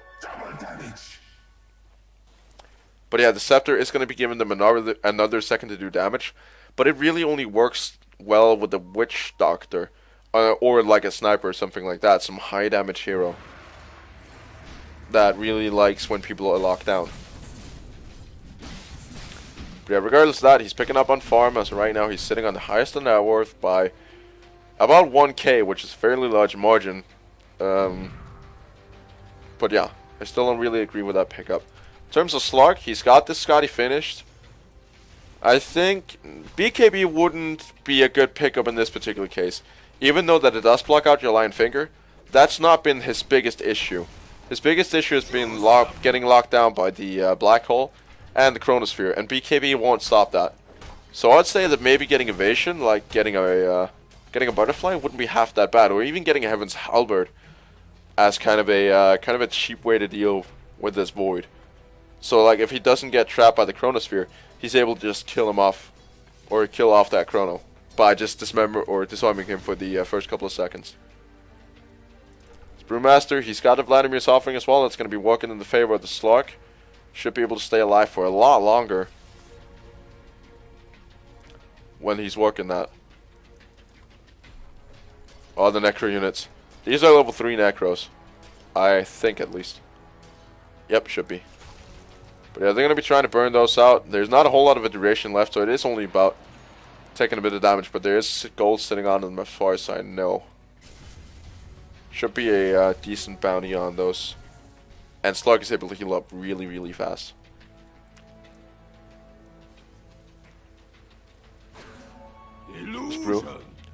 But yeah, the Scepter is going to be giving them another second to do damage. But it really only works well with the Witch Doctor. Or like a Sniper or something like that. Some high damage hero. That really likes when people are locked down. But yeah, regardless of that, he's picking up on farm. As right now, he's sitting on the highest net worth by about 1k, which is a fairly large margin. But yeah, I still don't really agree with that pickup. In terms of Slug, he's got this Scotty finished. I think BKB wouldn't be a good pickup in this particular case. Even though that it does block out your Lion Finger, that's not been his biggest issue. His biggest issue has been getting locked down by the Black Hole and the Chronosphere, and BKB won't stop that. So I'd say that maybe getting Evasion, like getting a Butterfly, wouldn't be half that bad, or even getting a Heaven's Halberd as kind of a cheap way to deal with this Void. So like if he doesn't get trapped by the Chronosphere, he's able to just kill him off, or kill off that Chrono by just disarming him for the first couple of seconds. Brewmaster, he's got a Vladimir's Offering as well. That's going to be working in the favor of the Slug. Should be able to stay alive for a lot longer when he's working that. Oh, the Necro units. These are level 3 Necros. I think, at least. Yep, should be. But yeah, they're going to be trying to burn those out. There's not a whole lot of a duration left, so it is only about taking a bit of damage. But there is gold sitting on them as far as I know. Should be a decent bounty on those. And Slug is able to heal up really, really fast. Brew.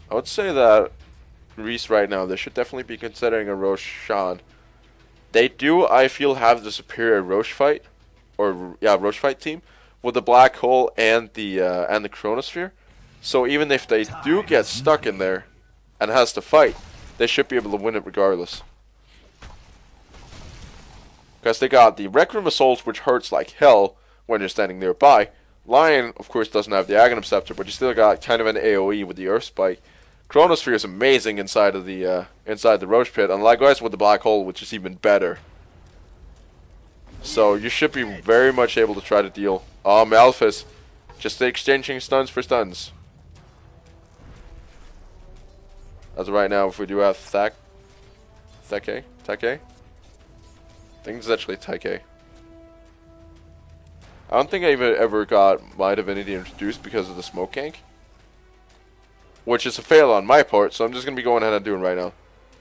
I would say that Greez right now, they should definitely be considering a Roshan. They do, I feel, have the superior Roche fight, or yeah, Roche fight team with the black hole and the chronosphere. So even if they do get stuck in there and has to fight, they should be able to win it regardless. Because they got the Rec Room Assault, which hurts like hell when you're standing nearby. Lion, of course, doesn't have the Aghanim Scepter, but you still got kind of an AoE with the Earth Spike. Chronosphere is amazing inside of the Roche Pit, and likewise with the Black Hole, which is even better. So you should be very much able to try to deal. Malphus, just exchanging stuns for stuns. As of right now, if we do have Thake? I think it's actually Take. I don't think I even ever got my Divinity introduced because of the smoke gank. Which is a fail on my part, so I'm just going to be going ahead and doing right now.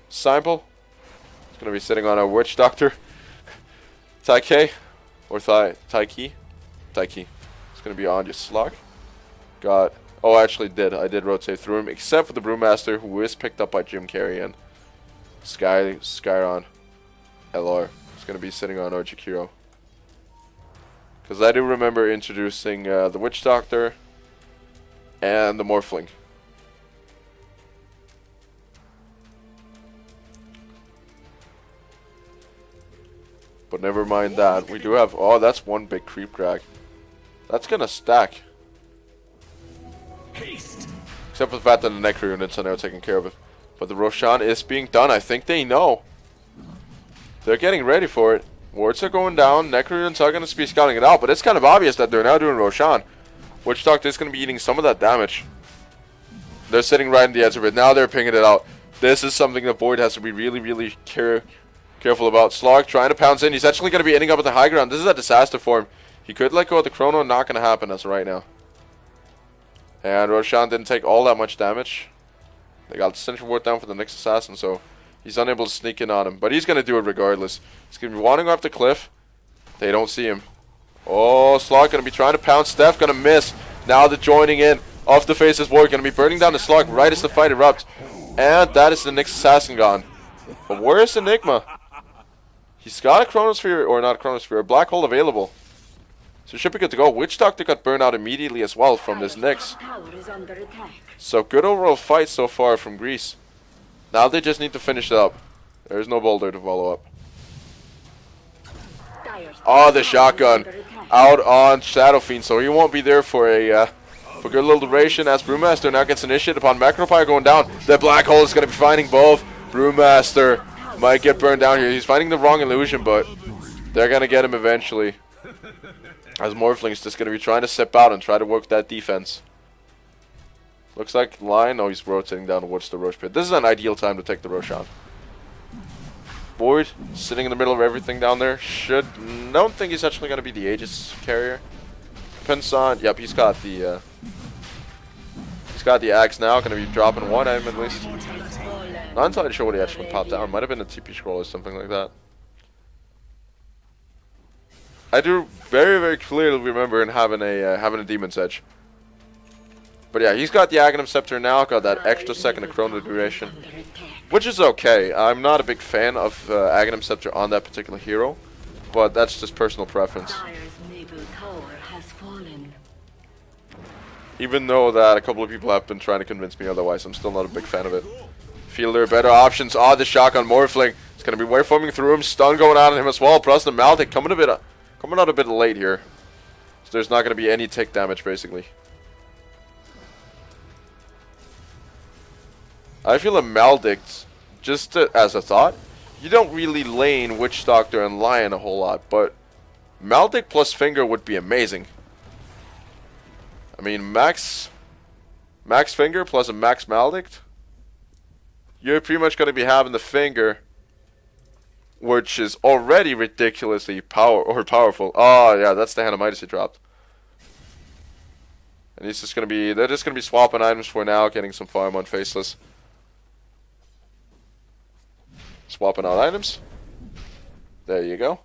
Simple. It's going to be sitting on a Witch Doctor. Taike. Or Taiki. Taiki. It's going to be on your Slug. Got... Oh, I actually did. I did rotate through him, except for the Brewmaster, who is picked up by Jim Carrey and Skyron. LR. It's going to be sitting on Ojikiro. Because I do remember introducing the Witch Doctor and the Morphling. But never mind that. We do have... Oh, that's one big creep drag. That's going to stack. Except for the fact that the Necro units are now taking care of it. But the Roshan is being done. I think they know. They're getting ready for it. Wards are going down. Necro units are going to be scouting it out. But it's kind of obvious that they're now doing Roshan. Witch Doctor is going to be eating some of that damage. They're sitting right in the edge of it. Now they're pinging it out. This is something that Void has to be really, really careful about. Slog trying to pounce in. He's actually going to be ending up at the high ground. This is a disaster for him. He could let go of the Chrono. Not going to happen as of right now. And Roshan didn't take all that much damage. They got the Central Ward down for the next assassin, so he's unable to sneak in on him. But he's going to do it regardless. He's going to be wandering off the cliff. They don't see him. Oh, Slog going to be trying to pounce. Steph going to miss. Now the joining in of the Faceless Ward. Going to be burning down the Slog right as the fight erupts. And that is the next assassin gone. But where's Enigma? He's got a Chronosphere, or not a Chronosphere, a Black Hole available. So should be good to go. Witch Doctor got burned out immediately as well from this Nyx. So good overall fight so far from Greez. Now they just need to finish it up. There's no boulder to follow up. Oh, the shotgun out on Shadow Fiend, so he won't be there for a good little duration as Brewmaster now gets initiated upon Macropire going down. The Black Hole is going to be finding both. Brewmaster might get burned down here. He's finding the wrong illusion, but they're going to get him eventually. As Morphling's just going to be trying to step out and try to work that defense. Looks like Lion. Oh, he's rotating down towards the Roche Pit. This is an ideal time to take the Roshan. Void sitting in the middle of everything down there. Don't think he's actually going to be the Aegis carrier. Depends on. Yep, he's got the axe now. Going to be dropping one item at least. Not entirely sure what he actually popped down. Might have been a TP scroll or something like that. I do very, very clearly remember having a Demon's Edge. But yeah, he's got the Aghanim Scepter now, got that extra second of Chrono duration. Which is okay. I'm not a big fan of Aghanim Scepter on that particular hero. But that's just personal preference. Even though that a couple of people have been trying to convince me otherwise, I'm still not a big fan of it. Feel there are better options. Oh, the shotgun Morphling. It's going to be waveforming through him. Stun going on him as well. Plus the Maldic coming out a bit late here. So there's not going to be any tick damage, basically. I feel a Maldict, just as a thought, you don't really lane Witch Doctor and Lion a whole lot, but Maldict plus Finger would be amazing. I mean, max Finger plus a max Maldict, you're pretty much going to be having the Finger which is already ridiculously powerful. Oh yeah, that's the Hand of Midas he dropped. And he's just gonna be, they're just gonna be swapping items for now, getting some farm on Faceless. Swapping out items. There you go.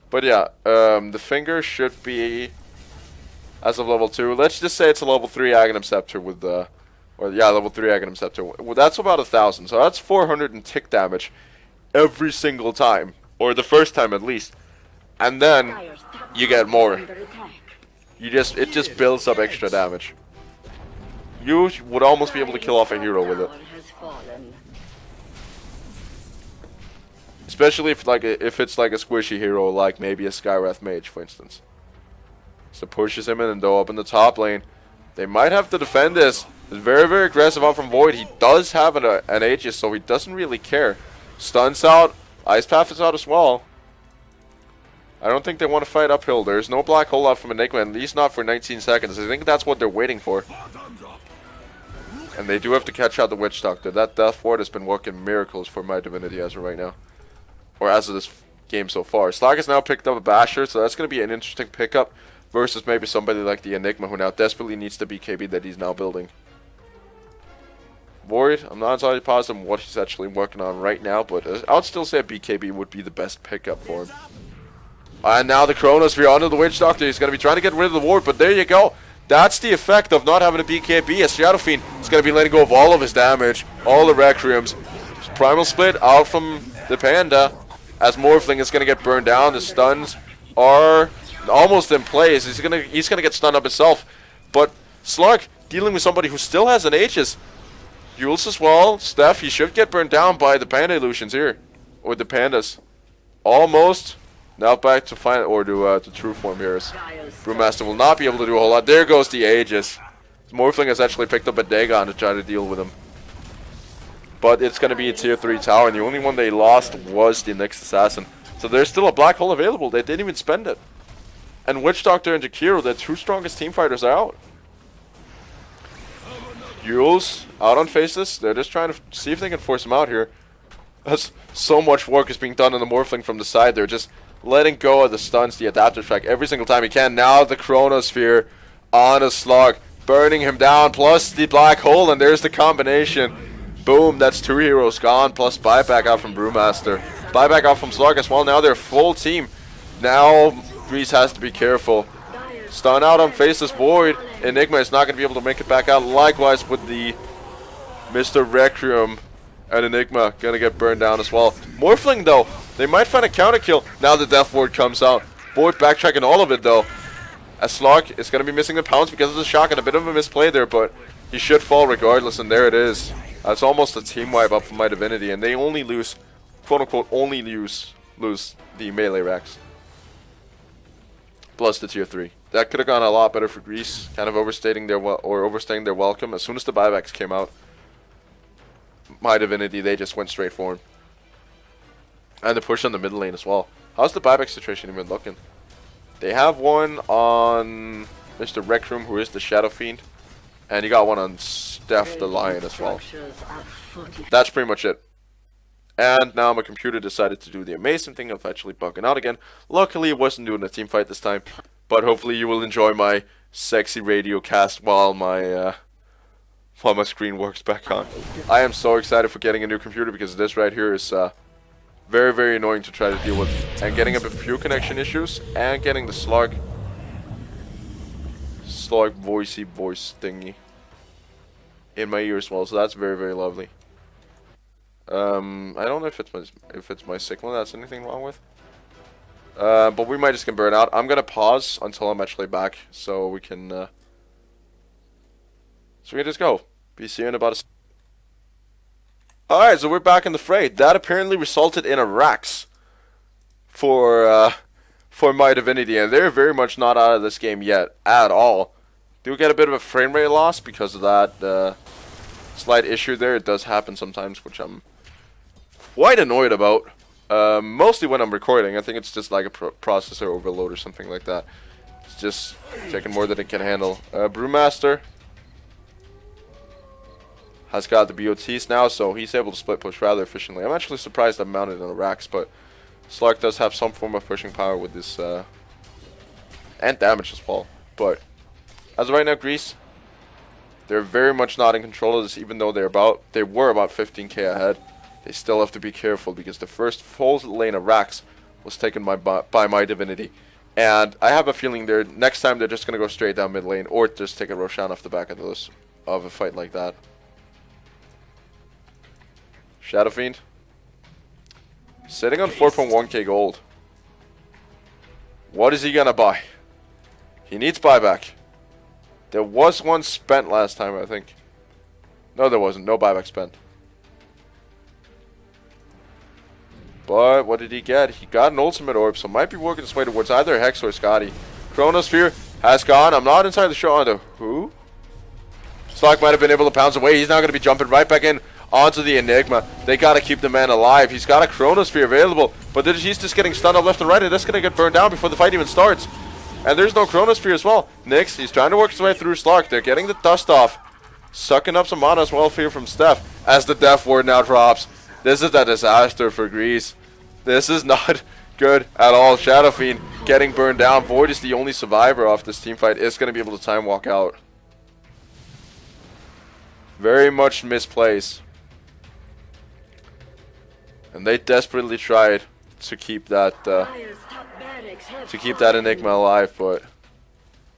But yeah, the finger should be, as of level 2, let's just say it's a level 3 Aghanim Scepter with the, level 3 Aghanim Scepter. Well, that's about 1,000, so that's 400 and tick damage every single time, or the first time at least. And then you get more. It just builds up extra damage. You would almost be able to kill off a hero with it. Especially if it's like a squishy hero, like maybe a Skywrath Mage, for instance. So pushes him in, and though up in the top lane, they might have to defend this. It's very, very aggressive out from Void. He does have an Aegis, so he doesn't really care. Stun's out. Ice Path is out as well. I don't think they want to fight uphill. There's no black hole out from Enigma, at least not for 19 seconds. I think that's what they're waiting for. And they do have to catch out the Witch Doctor. That Death Ward has been working miracles for my Divinity as of right now. Or as of this game so far. Slag has now picked up a Basher, so that's going to be an interesting pickup versus maybe somebody like the Enigma who now desperately needs the BKB that he's now building. Void, I'm not entirely positive what he's actually working on right now, but I would still say a BKB would be the best pickup for him. And now the Chronosphere onto the Witch Doctor. He's going to be trying to get rid of the ward, but there you go. That's the effect of not having a BKB, as Shadow Fiend is going to be letting go of all of his damage, all the Requiems. Primal Split out from the Panda, as Morphling is going to get burned down. The stuns are almost in place. He's gonna get stunned up himself. But Slug dealing with somebody who still has an Aegis. Jules as well. Steph, he should get burned down by the Panda illusions here, or the Pandas. Almost. Now back to to true form here. Brewmaster will not be able to do a whole lot. There goes the Aegis. Morphling has actually picked up a Dagon to try to deal with him. But it's going to be a tier 3 tower, and the only one they lost was the Nyx Assassin. So there's still a black hole available. They didn't even spend it. And Witch Doctor and Jakiro, their two strongest team fighters, are out. Jules out on Faceless. They're just trying to see if they can force him out here. As so much work is being done on the Morphling from the side. They're just letting go of the stuns, the adaptive track every single time he can. Now the Chronosphere on a Slug, burning him down, plus the black hole, and there's the combination. Boom, that's 2 heroes gone, plus buyback out from Brewmaster. Buyback out from Slug as well. Now they're full team. Now Greez has to be careful. Stun out on Faceless Void. Enigma is not going to be able to make it back out. Likewise with the Mr. Requiem, and Enigma going to get burned down as well. Morphling though, they might find a counter kill. Now the Death Ward comes out. Void backtracking all of it though. As Slug is going to be missing the pounds because of the shock, and a bit of a misplay there, but he should fall regardless, and there it is. That's almost a team wipe up for my Divinity, and they only lose, quote unquote, lose the melee racks. Plus the tier 3. That could have gone a lot better for Greece, kind of overstaying their welcome. As soon as the buybacks came out, my Divinity, they just went straight for him. And the push on the mid lane as well. How's the buyback situation even looking? They have one on Mr. Requiem, who is the Shadow Fiend. And you got one on Steph the Lion as well. That's pretty much it. And now my computer decided to do the amazing thing of actually bugging out again. Luckily it wasn't doing a team fight this time. But hopefully you will enjoy my sexy radio cast while my screen works back on. I am so excited for getting a new computer, because this right here is very, very annoying to try to deal with. And getting a few connection issues, and getting the Slug voice thingy in my ear as well, so that's very, very lovely. I don't know if it's my signal that's anything wrong with. But we might just get burned out. I'm gonna pause until I'm actually back, so we can just go. Be seeing about a. Alright, so we're back in the fray. That apparently resulted in a Rax for my Divinity, and they're very much not out of this game yet at all. Do get a bit of a frame rate loss because of that slight issue there. It does happen sometimes, which I'm quite annoyed about. Mostly when I'm recording. I think it's just like a processor overload or something like that. It's just taking more than it can handle. Brewmaster has got the BOTs now, so he's able to split push rather efficiently. I'm actually surprised I'm mounted on the racks, but Slark does have some form of pushing power with this, and damage as well. But as of right now, Greez, they're very much not in control of this, even though they were about 15k ahead. They still have to be careful because the first full lane of racks was taken by my Divinity. And I have a feeling next time they're just going to go straight down mid lane or just take a Roshan off the back of a fight like that. Shadow Fiend sitting on 4.1k gold. What is he going to buy? He needs buyback. There was one spent last time, I think. No, there wasn't. No buyback spent. But what did he get? He got an ultimate orb, so might be working his way towards either Hex or Scotty. Chronosphere has gone. I'm not entirely sure onto who. Slark might have been able to pounce away. He's now going to be jumping right back in onto the Enigma. They got to keep the man alive. He's got a Chronosphere available, but he's just getting stunned up left and right, and that's going to get burned down before the fight even starts. And there's no Chronosphere as well. Nyx, he's trying to work his way through Slark. They're getting the dust off. Sucking up some mana as well here from Steph as the Death Ward now drops. This is a disaster for Greez. This is not good at all. Shadow Fiend getting burned down. Void is the only survivor off this team fight. Is going to be able to time walk out. Very much misplaced. And they desperately tried to keep that Enigma alive, but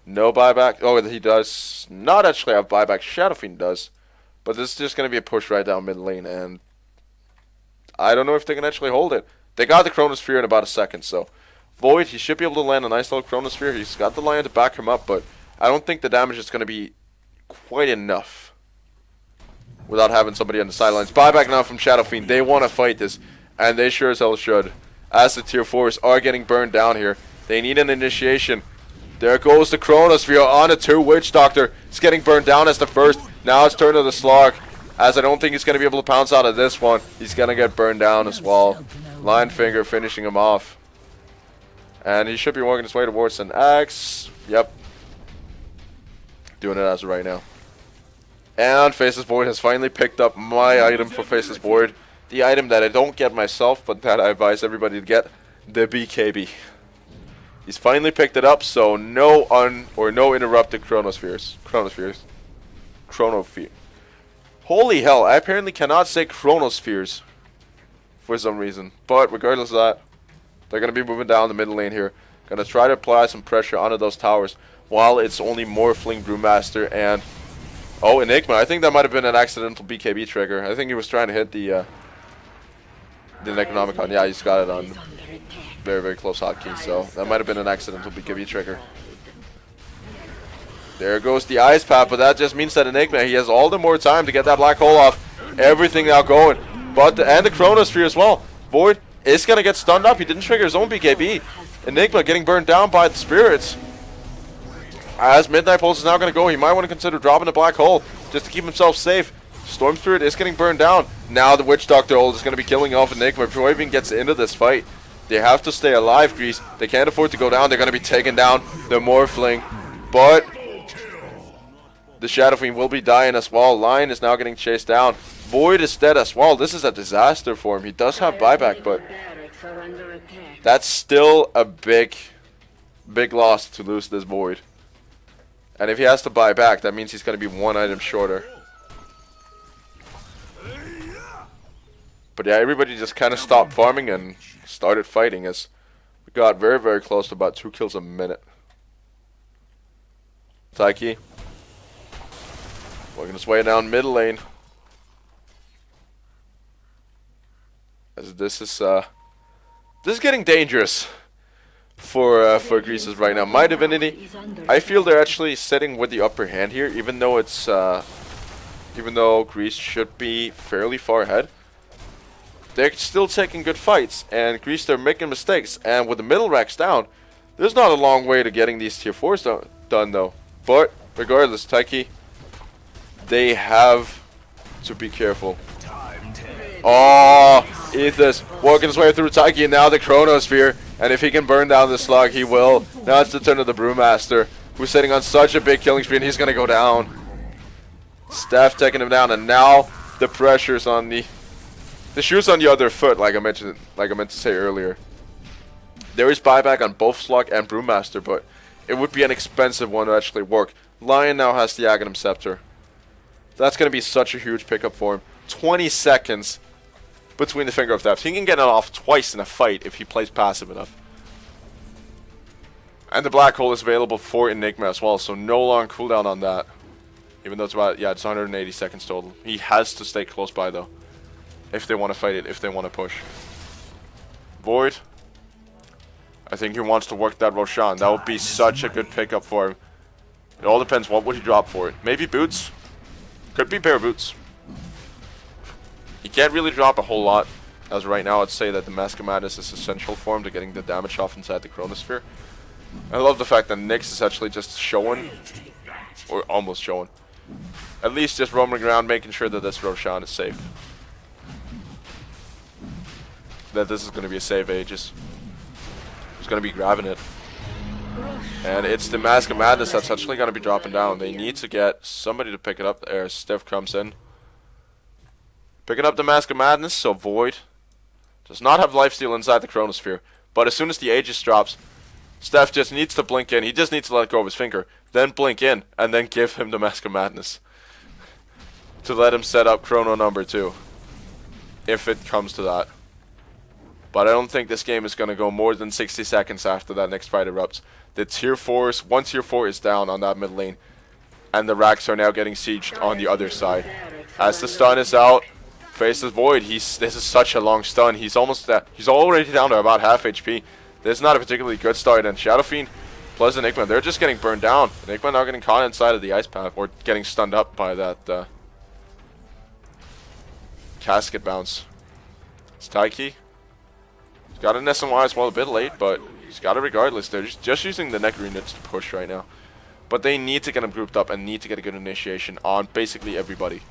no buyback. Oh, he does not actually have buyback. Shadow Fiend does. But this is just going to be a push right down mid lane, and I don't know if they can actually hold it. They got the Chronosphere in about a second, so Void, he should be able to land a nice little Chronosphere. He's got the Lion to back him up, but I don't think the damage is going to be quite enough without having somebody on the sidelines. Buyback now from Shadow Fiend. They want to fight this, and they sure as hell should. As the tier 4s are getting burned down here. They need an initiation. There goes the Chronosphere on a 2 Witch Doctor. It's getting burned down as the first. Now it's turned to the Slark, as I don't think he's going to be able to pounce out of this one. He's going to get burned down as well. Lionfinger finishing him off. And he should be working his way towards an axe. Yep. Doing it as of right now. And Faceless Void has finally picked up my item for Faceless Void. The item that I don't get myself, but that I advise everybody to get. The BKB. He's finally picked it up, so no interrupted Chronospheres. Chronosphere. Holy hell, I apparently cannot say Chronospheres for some reason. But regardless of that, they're going to be moving down the middle lane here. Going to try to apply some pressure onto those towers while it's only Morphling, Brewmaster, and... oh, Enigma. I think that might have been an accidental BKB trigger. I think he was trying to hit the Necronomicon. Yeah, he's got it on very, very close hotkey, so that might have been an accidental BKB trigger. There goes the Ice Path, but that just means that Enigma, he has all the more time to get that black hole off. Everything now going. But and the Chronosphere as well. Void is going to get stunned up. He didn't trigger his own BKB. Enigma getting burned down by the spirits. As Midnight Pulse is now going to go, he might want to consider dropping the black hole just to keep himself safe. Storm Spirit is getting burned down. Now the Witch Doctor ult is going to be killing off Enigma before he even gets into this fight. They have to stay alive, Greez. They can't afford to go down. They're going to be taking down the Morphling. But the Shadow Fiend will be dying as well. Lion is now getting chased down. Void is dead as well. This is a disaster for him. He does have buyback, but that's still a big loss to lose this Void. And if he has to buy back, that means he's going to be one item shorter. But yeah, everybody just kind of stopped farming and started fighting as we got very, very close to about 2 kills a minute. Taiki working his way down mid lane. As this is getting dangerous for Greez right now. My Divinity, I feel they're actually sitting with the upper hand here, even though Greez should be fairly far ahead. They're still taking good fights, and Greez, they're making mistakes. And with the middle racks down, there's not a long way to getting these tier 4s done though. But regardless, Taiki, they have to be careful. Oh, Aethys working his way through Taiki, and now the Chronosphere. And if he can burn down the slug, he will. Now it's the turn of the Brewmaster, who's sitting on such a big killing spree, and he's going to go down. Steph taking him down, and now the pressure's on the shoe's on the other foot, like I meant to say earlier. There is buyback on both Slug and Brewmaster, but it would be an expensive one to actually work. Lion now has the Aghanim Scepter. That's going to be such a huge pickup for him. 20 seconds between the Finger of Death. He can get it off twice in a fight if he plays passive enough. And the Black Hole is available for Enigma as well, so no long cooldown on that. Even though it's about, yeah, it's 180 seconds total. He has to stay close by though, if they want to fight it, if they want to push. Void. I think he wants to work that Roshan. That would be such a good pickup for him. It all depends, what would he drop for it? Maybe boots? Could be a pair of boots. He can't really drop a whole lot. As right now, I'd say that the Mask of Madness is essential for him to getting the damage off inside the Chronosphere. I love the fact that Nyx is actually just showing, or almost showing, at least just roaming around making sure that this Roshan is safe. That this is going to be a save Aegis. He's going to be grabbing it. And it's the Mask of Madness that's actually going to be dropping down. They need to get somebody to pick it up there. Steph comes in. Picking up the Mask of Madness, so Void does not have lifesteal inside the Chronosphere. But as soon as the Aegis drops, Steph just needs to blink in. He just needs to let go of his finger. Then blink in, and then give him the Mask of Madness. To let him set up Chrono number 2. If it comes to that. But I don't think this game is going to go more than 60 seconds after that next fight erupts. The tier 4s, one tier 4 is down on that mid lane. And the Racks are now getting sieged on the other side. As the stun is out, faces Void. This is such a long stun. He's already down to about half HP. This is not a particularly good start. And Shadow Fiend plus Enigma, they're just getting burned down. Enigma now getting caught inside of the ice path, or getting stunned up by that casket bounce. It's Taiki. He's got an SMY as well, a bit late, but he's got it regardless. They're just using the Nectarine Nits to push right now. But they need to get him grouped up and need to get a good initiation on basically everybody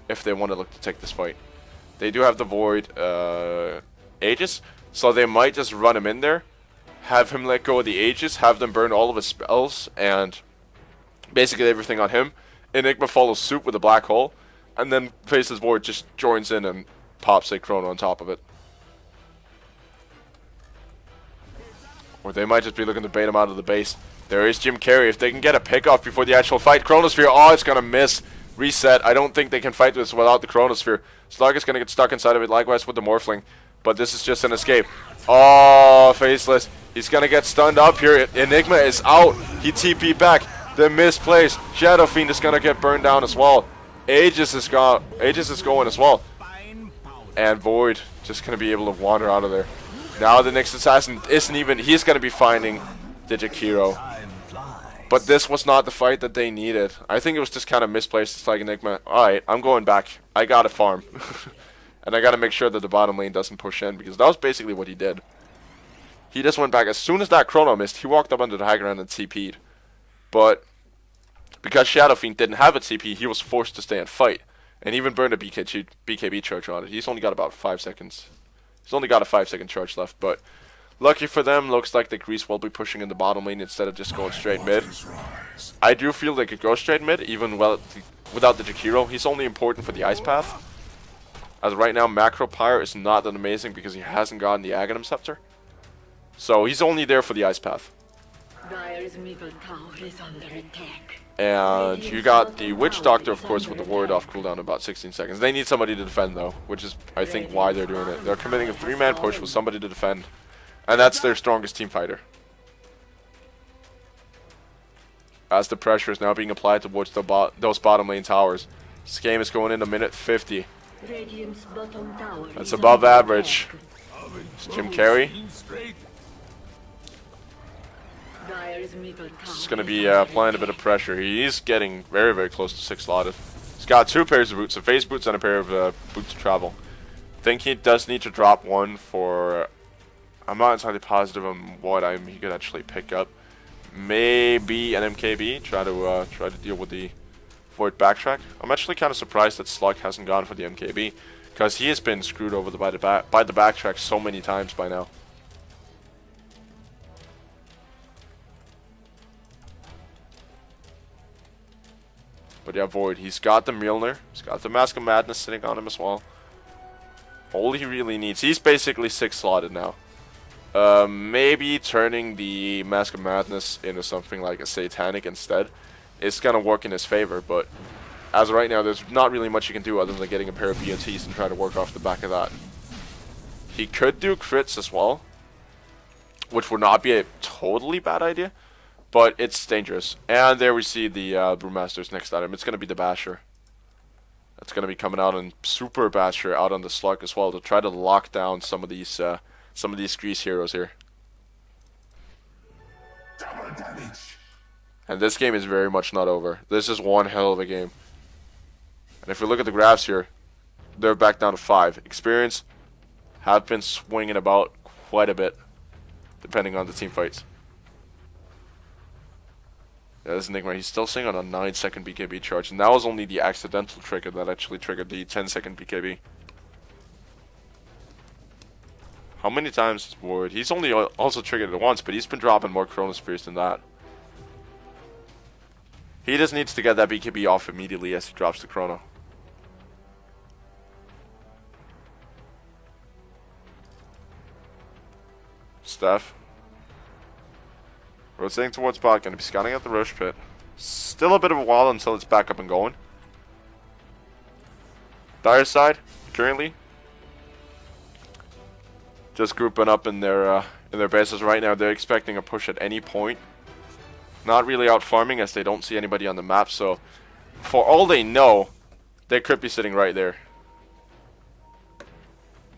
if they want to look to take this fight. They do have the Void Aegis, so they might just run him in there, have him let go of the Aegis, have them burn all of his spells and basically everything on him. Enigma follows suit with a Black Hole, and then Faceless Void just joins in and pops a Chrono on top of it. Or they might just be looking to bait him out of the base. There is Jim Carrey. If they can get a pick off before the actual fight. Chronosphere, oh, it's going to miss. Reset. I don't think they can fight this without the Chronosphere. Slug is going to get stuck inside of it, likewise with the Morphling. But this is just an escape. Oh, Faceless. He's going to get stunned up here. Enigma is out. He TP'd back. The misplace. Shadow Fiend is going to get burned down as well. Aegis is going as well. And Void just going to be able to wander out of there. Now the next assassin isn't even, he's going to be finding the Jakiro. But this was not the fight that they needed. I think it was just kind of misplaced. It's like Enigma, alright, I'm going back. I got to farm. And I got to make sure that the bottom lane doesn't push in, because that was basically what he did. He just went back. As soon as that Chrono missed, he walked up under the high ground and TP'd. But because Shadow Fiend didn't have a TP, he was forced to stay and fight. And even burned a BKB charge on it. He's only got about 5 seconds. He's only got a 5-second charge left, but lucky for them, looks like the Greez will be pushing in the bottom lane instead of just going straight mid. I do feel they could go straight mid, even without the Jakiro. He's only important for the ice path. As of right now, Macro Pyre is not that amazing because he hasn't gotten the Aghanim Scepter. So he's only there for the ice path. Dire's middle tower is under attack. And you got the Witch Doctor, of course, with the ward off cooldown about 16 seconds. They need somebody to defend, though, which is, I think, why they're doing it. They're committing a 3-man push with somebody to defend. And that's their strongest team fighter. As the pressure is now being applied towards those bottom lane towers. This game is going into minute 50. That's above average. It's Jim Carrey. It's going to be applying a bit of pressure. He's getting very, very close to 6 slotted. He's got 2 pairs of boots, a phase boots and a pair of boots to travel. Think he does need to drop one for... I'm not entirely positive on what he could actually pick up. Maybe an MKB. Try to deal with the Void backtrack. I'm actually kind of surprised that Slug hasn't gone for the MKB, because he has been screwed over by the backtrack so many times by now. But But yeah, Void, he's got the Mjolnir. He's got the Mask of Madness sitting on him as well. All he really needs, he's basically 6 slotted now. Maybe turning the Mask of Madness into something like a Satanic instead is going to work in his favor, but as of right now, there's not really much you can do other than getting a pair of BOTs and try to work off the back of that. He could do crits as well, which would not be a totally bad idea, but it's dangerous. And there we see the Brewmaster's next item. It's going to be the Basher. It's going to be coming out in Super Basher out on the Slug as well to try to lock down some of these Greez heroes here. Double damage. And this game is very much not over. This is one hell of a game. And if we look at the graphs here, they're back down to 5. Experience have been swinging about quite a bit, depending on the team fights. Yeah, this Enigma, he's still sitting on a 9-second BKB charge, and that was only the accidental trigger that actually triggered the 10-second BKB. How many times is Void? He's only also triggered it once, but he's been dropping more Chronospheres than that. He just needs to get that BKB off immediately as he drops the Chrono. Steph. Rotating towards bot, going to be scouting out the Roche Pit. Still a bit of a while until it's back up and going. Dire side, currently just grouping up in their bases right now. They're expecting a push at any point. Not really out farming as they don't see anybody on the map, so for all they know, they could be sitting right there.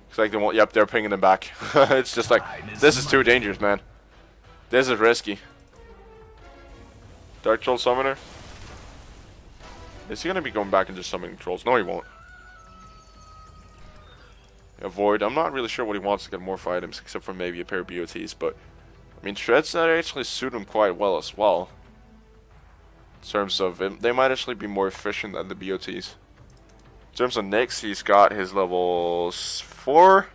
It's like they won't. Yep, they're pinging them back. It's just like, this is too dangerous, man. This is risky. Dark Troll Summoner. Is he gonna be going back and just summoning trolls? No, he won't. Void. I'm not really sure what he wants to get more for items, except for maybe a pair of BOTs, but I mean, Shreds that actually suit him quite well as well. In terms of it, they might actually be more efficient than the BOTs. In terms of Nyx, he's got his level 4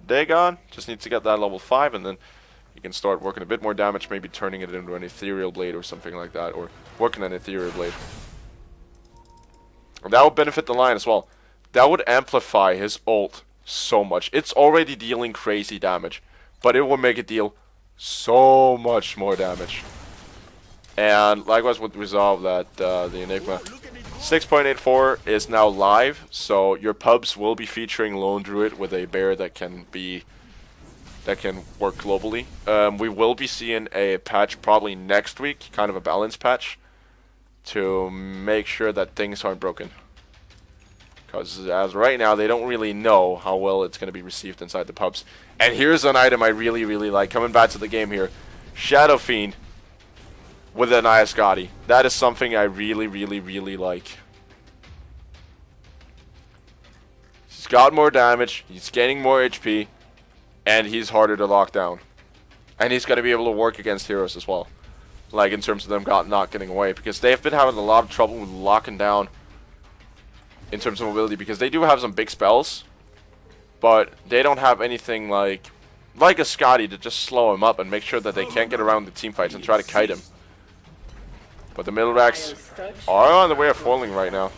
Dagon. Just needs to get that level 5, and then he can start working a bit more damage, maybe turning it into an Ethereal Blade or something like that, or working an Ethereal Blade. And that would benefit the line as well. That would amplify his ult so much. It's already dealing crazy damage, but it will make it deal so much more damage. And likewise with Resolve, that the Enigma 6.84 is now live, so your pubs will be featuring Lone Druid with a bear that can work globally. We will be seeing a patch probably next week, kind of a balance patch, to make sure that things aren't broken. Because as right now, they don't really know how well it's going to be received inside the pubs. And here's an item I really, really like. Coming back to the game here. Shadow Fiend with an Iascati. That is something I really, really, really like. He's got more damage. He's gaining more HP. And he's harder to lock down. And he's going to be able to work against heroes as well. Like in terms of them not getting away. Because they've been having a lot of trouble with locking down in terms of mobility, because they do have some big spells, but they don't have anything like a Scotty to just slow him up and make sure that they can't get around the team fights and try to kite him. But the middle racks are on the way of falling right now.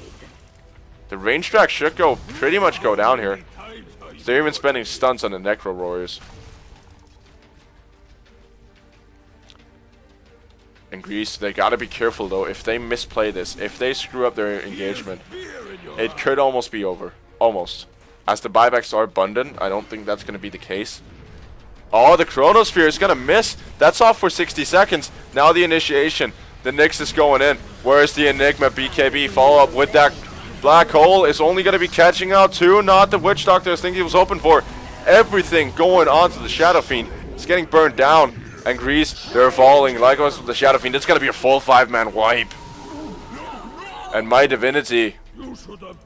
The range track should pretty much go down here. They're even spending stunts on the Necro Warriors. And Greez, they gotta be careful though. If they misplay this, if they screw up their engagement, it could almost be over. Almost. As the buybacks are abundant, I don't think that's going to be the case. Oh, the Chronosphere is going to miss. That's off for 60 seconds. Now the initiation. The Nyx is going in. Where's the Enigma BKB? Follow up with that Black Hole is only going to be catching out too. Not the Witch Doctor I think he was hoping for. Everything going on to the Shadow Fiend. It's getting burned down. And Greez, they're falling. Likewise with the Shadow Fiend. It's going to be a full 5-man wipe. And my Divinity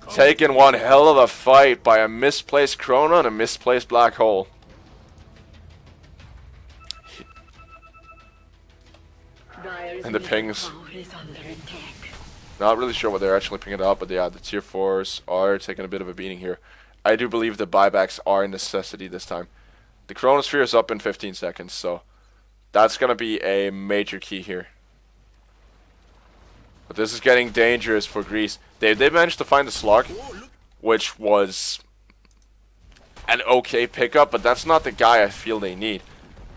taking one hell of a fight by a misplaced Chrono and a misplaced Black Hole. And the pings. Not really sure what they're actually pinging up, but yeah, the tier 4s are taking a bit of a beating here. I do believe the buybacks are a necessity this time. The Chronosphere is up in 15 seconds, so that's going to be a major key here. But this is getting dangerous for Greez. They did manage to find the slug, which was an okay pickup, but that's not the guy I feel they need.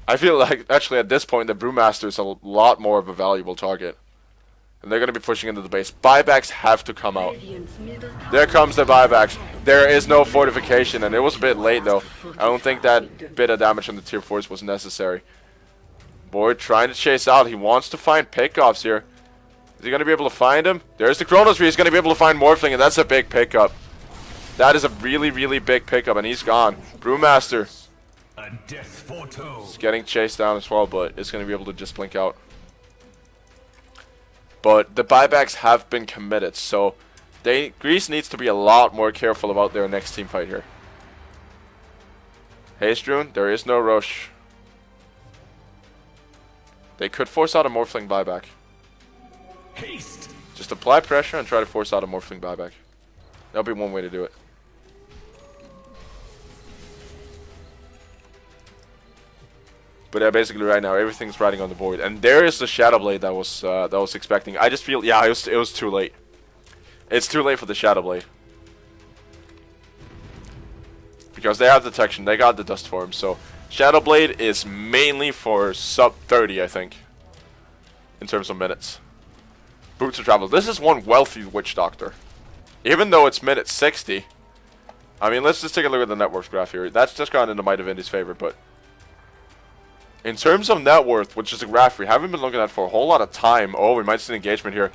I feel like, actually, at this point, the Brewmaster is a lot more of a valuable target. And they're going to be pushing into the base. Buybacks have to come out. There comes the buybacks. There is no fortification, and it was a bit late, though. I don't think that bit of damage on the tier 4s was necessary. Boyd trying to chase out. He wants to find pickoffs here. Is he going to be able to find him? There's the Chronosphere. He's going to be able to find Morphling, and that's a big pickup. That is a really, really big pickup, and he's gone. Brewmaster is getting chased down as well, but it's going to be able to just blink out. But the buybacks have been committed, so Greez needs to be a lot more careful about their next team fight here. Haste Rune, there is no rush. They could force out a Morphling buyback. Haste. Just apply pressure and try to force out a Morphling buyback. That'll be one way to do it. But yeah, basically right now everything's riding on the board, and there is the Shadow Blade that was expecting. I just feel, yeah, it was too late. It's too late for the Shadow Blade because they have detection. They got the Dust Form, so Shadow Blade is mainly for sub 30, I think, in terms of minutes. Boots of Travel. This is one wealthy Witch Doctor, even though it's minute 60. I mean, let's just take a look at the net worth graph here. That's just gone into my Divinity's favor, but in terms of net worth, which is a graph we haven't been looking at for a whole lot of time. Oh, we might see an engagement here.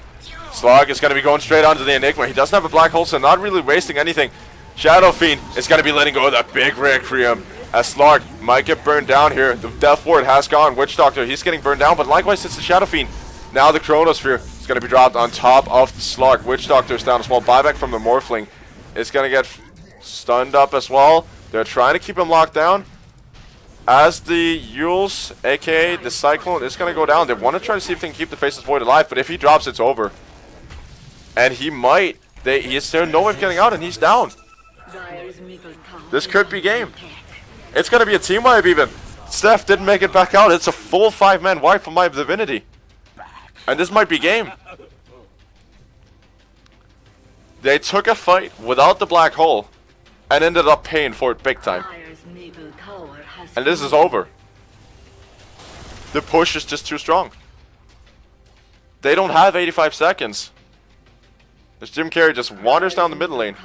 Slug is going to be going straight onto the Enigma. He doesn't have a black hole, so not really wasting anything. Shadow Fiend is going to be letting go of that big Requiem, as Slug might get burned down here. The Death Ward has gone. Witch Doctor, he's getting burned down, but likewise it's the Shadow Fiend. Now the Chronosphere is going to be dropped on top of the Slug. Witch Doctor is down as well. Buyback from the Morphling is going to get stunned up as well. They're trying to keep him locked down, as the Yules, aka the Cyclone, is going to go down. They want to try to see if they can keep the Faceless Void alive, but if he drops, it's over. And he might. There's no way of getting out, and he's down. This could be game. It's going to be a team wipe even. Steph didn't make it back out. It's a full 5-man wipe for my Divinity. And this might be game. They took a fight without the black hole and ended up paying for it big time. And this is over. The push is just too strong. They don't have 85 seconds. This Jim Carrey just wanders down the mid lane.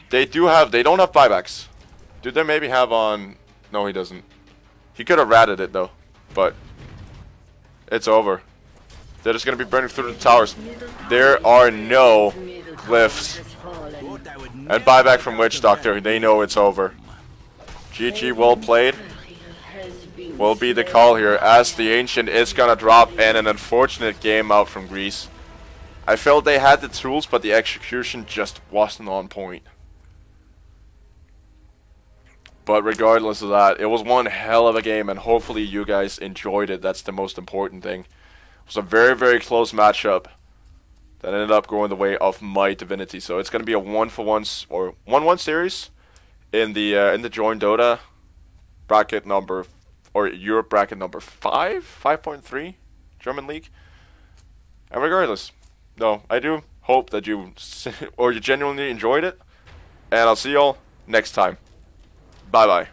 They don't have buybacks. Do they maybe have on? No, he doesn't. He could have ratted it though, but it's over. They're just gonna be burning through the towers. There are no glyphs. And buyback from Witch Doctor. They know it's over. GG, well played. Will be the call here, as the Ancient is gonna drop, and an unfortunate game out from Greez. I felt they had the tools, but the execution just wasn't on point. But regardless of that, it was one hell of a game, and hopefully you guys enjoyed it. That's the most important thing. It was a very, very close matchup that ended up going the way of my Divinity. So it's gonna be a 1-for-1 or 1-1 series in the Joindota bracket number, or Europe bracket number 5.3 German League. And regardless, no, I do hope that you genuinely enjoyed it, and I'll see y'all next time. Bye bye.